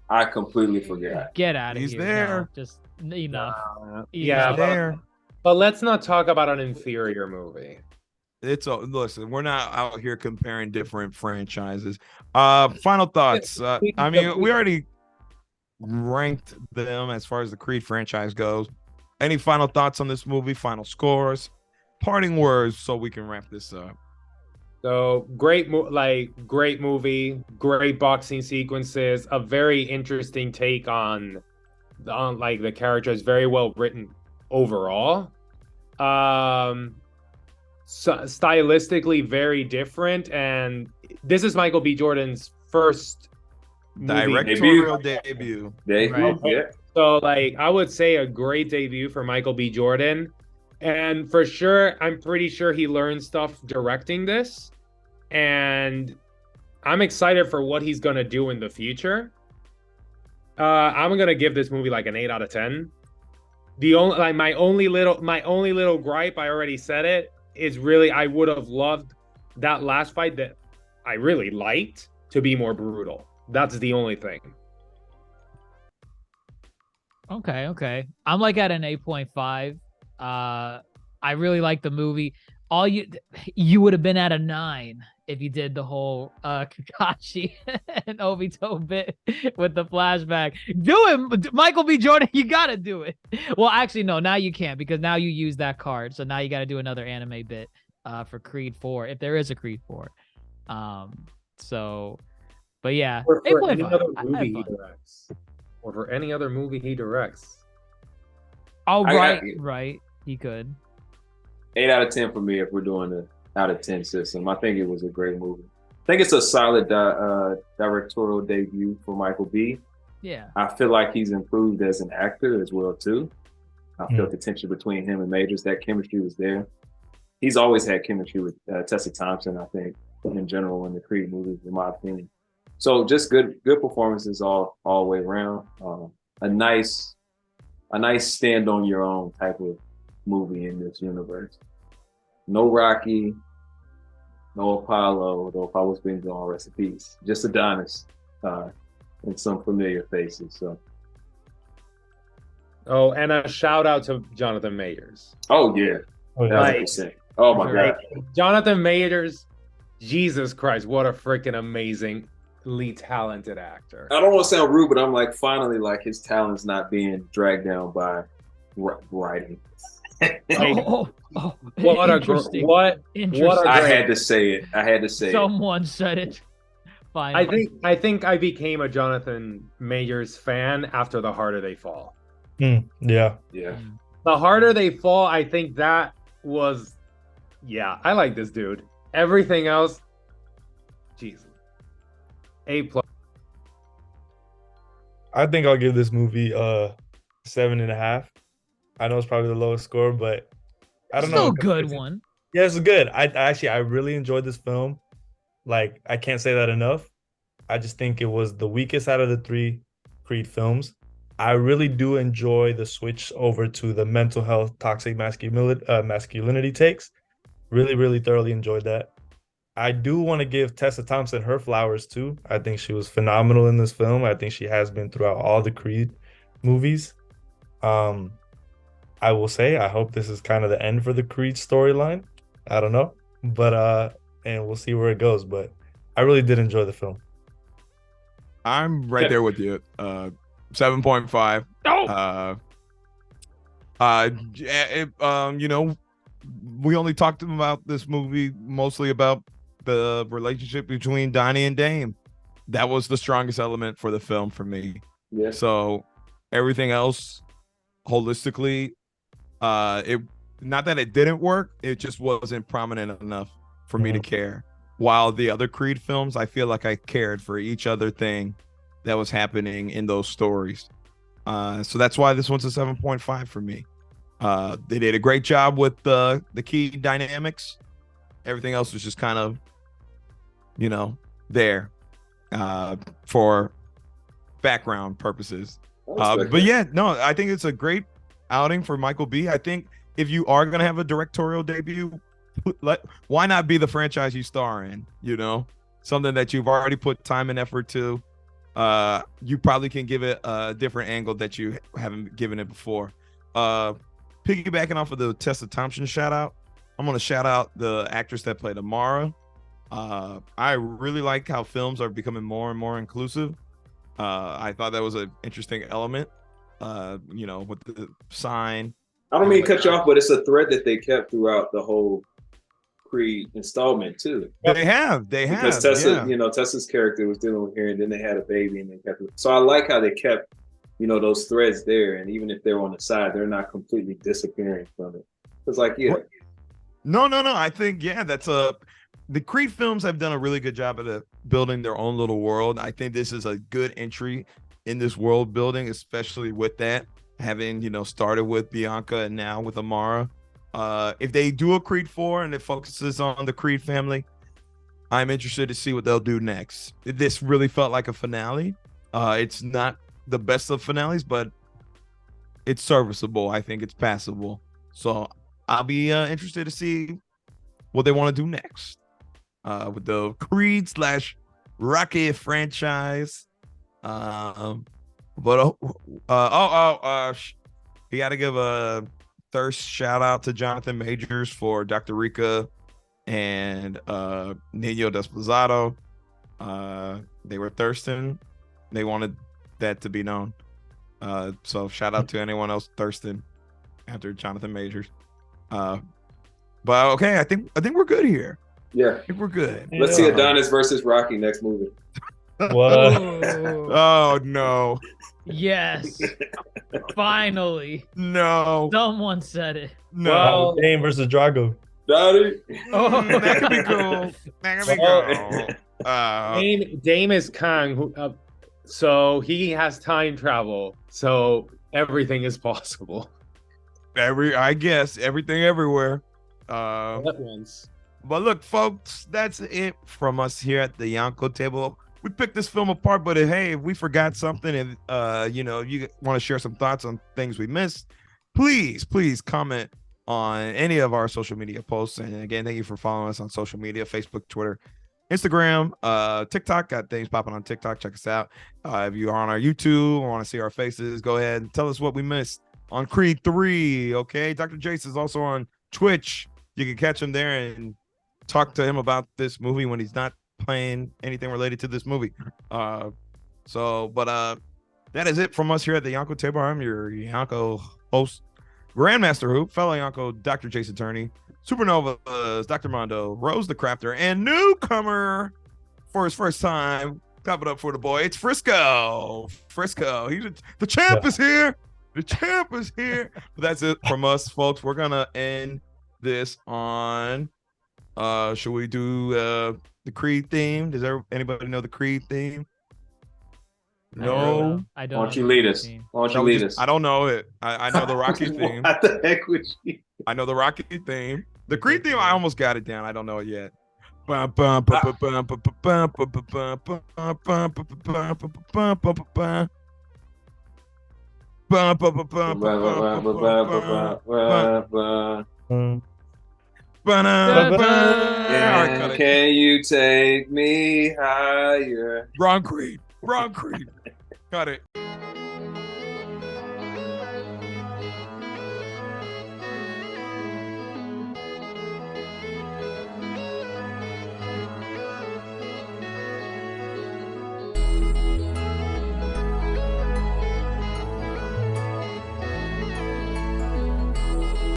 I completely forgot. Get out of He's here. there. No, just enough. Yeah, Enough. There. But let's not talk about an inferior movie. Listen, we're not out here comparing different franchises. Final thoughts. I mean, we already ranked them as far as the Creed franchise goes. Any final thoughts on this movie? Final scores, parting words, so we can wrap this up. So great movie, great boxing sequences, a very interesting take on like the characters, very well written overall. So stylistically very different, and this is Michael B. Jordan's first movie. Directorial debut. Right. Yeah. So like I would say a great debut for Michael B. Jordan. And for sure, I'm pretty sure he learned stuff directing this. and I'm excited for what he's gonna do in the future. I'm gonna give this movie like an 8 out of 10. The only like my only little gripe, I already said it, is really I would have loved that last fight that I really liked to be more brutal. That's the only thing. Okay. I'm like at an 8.5. I really like the movie. You would have been at a 9 if you did the whole Kakashi and Obito bit with the flashback. Do it, Michael B. Jordan. You gotta do it. Well, actually, no. Now you can't because now you use that card. So now you got to do another anime bit for Creed 4 if there is a Creed 4. But yeah, Or for any 8.5. other I had movie he fun. directs. Or for any other movie he directs. Oh, I got- right. He could. 8 out of 10 for me if we're doing the out of 10 system. I think it was a great movie. I think it's a solid directorial debut for Michael B. Yeah. I feel like he's improved as an actor as well too. I felt the tension between him and Majors. That chemistry was there. He's always had chemistry with Tessa Thompson, I think, in general in the Creed movies, in my opinion. So just good performances all the way around. A nice stand on your own type of movie in this universe. No Rocky, no Apollo, though Apollo's been gone, rest in peace. Just Adonis and some familiar faces. So. Oh, and a shout out to Jonathan Majors. Oh yeah, Oh, yeah. 100%. Oh my Like, god. Jonathan Majors, Jesus Christ, what a freaking amazingly talented actor. I don't want to sound rude, but I'm like finally like his talent's not being dragged down by writing. What a Interesting. what Interesting. a I great- had to say it. I had to say it. Someone said it. Finally. I think I became a Jonathan Majors fan after The Harder They Fall. Yeah. Yeah. The Harder They Fall, I think that was, yeah, I like this dude. Everything else, Jesus, A+. I think I'll give this movie 7.5. I know it's probably the lowest score, but I don't Still know. a good one. Yeah, it's good. I really enjoyed this film. Like, I can't say that enough. I just think it was the weakest out of the 3 Creed films. I really do enjoy the switch over to the mental health, toxic masculinity takes. Really, really thoroughly enjoyed that. I do want to give Tessa Thompson her flowers too. I think she was phenomenal in this film. I think she has been throughout all the Creed movies. I will say I hope this is kind of the end for the Creed storyline. I don't know, but and we'll see where it goes. But I really did enjoy the film. I'm right there with you. 7.5. You know, we only talked about this movie mostly about the relationship between Donnie and Dame. That was the strongest element for the film for me. Yeah. So everything else, holistically, it not that it didn't work, it just wasn't prominent enough for me to care. While the other Creed films, I feel like I cared for each other thing that was happening in those stories. So that's why this one's a 7.5 for me. They did a great job with the key dynamics. Everything else was just kind of, you know, there for background purposes. But yeah, no, I think it's a great outing for Michael B. I think if you are going to have a directorial debut, why not be the franchise you star in? You know, something that you've already put time and effort to. You probably can give it a different angle that you haven't given it before. Piggybacking off of the Tessa Thompson shout out, I'm going to shout out the actress that played Amara. I really like how films are becoming more and more inclusive. I thought that was an interesting element, you know, with the sign. I don't mean to cut you off, but it's a thread that they kept throughout the whole Creed installment too. They have, Because Tessa, yeah. you know, Tessa's character was dealing with her, and then they had a baby, and they kept it. So I like how they kept, you know, those threads there, and even if they're on the side, they're not completely disappearing from it. It's like, yeah, No. I think, yeah, the Creed films have done a really good job of building their own little world. I think this is a good entry in this world building, especially with that having, you know, started with Bianca and now with Amara. If they do a Creed 4 and it focuses on the Creed family, I'm interested to see what they'll do next. This really felt like a finale. It's not the best of finales, but it's serviceable. I think it's passable. So I'll be interested to see what they want to do next with the Creed / Rocky franchise. You got to give a thirst shout out to Jonathan Majors for Dr. Rika and Nino Desposado. They were thirsting. They wanted that to be known. So shout out to anyone else thirsting after Jonathan Majors. But okay, I think we're good here. Yeah. I think we're good. Let's see Adonis versus Rocky next movie. What? Oh no. Yes. Finally. No. Someone said it. No. Well, Dame versus Drago. Daddy. That could be cool. That could be cool. Dame is Kang, who, so he has time travel. So everything is possible. I guess everything everywhere. At once. But look, folks, that's it from us here at the Yonko table. We picked this film apart, but if we forgot something and you want to share some thoughts on things we missed, please comment on any of our social media posts. And again, thank you for following us on social media: Facebook, Twitter, Instagram, TikTok. Got things popping on TikTok. Check us out. If you are on our YouTube or want to see our faces, go ahead and tell us what we missed on Creed 3. Okay, Dr. Jace is also on Twitch. You can catch him there and talk to him about this movie when he's not playing anything related to this movie. That is it from us here at the Yonko table. I'm your Yonko host, Grandmaster Hoop, fellow Yonko, Dr. JaceAttorney, Supernova, Dr. Mondo, Rose the Crafter, and newcomer for his first time. Clap it up for the boy. It's Frisco. The champ is here. The champ is here. But that's it from us, folks. We're gonna end this on should we do the Creed theme? Does anybody know the Creed theme? No. I don't. Why don't you lead us? Why don't you lead us? I don't know it. I know the Rocky theme. What the heck with you? I know the Rocky theme. The Creed theme, I almost got it down. I don't know it yet. Can you take me higher? Wrong Creed. Got it.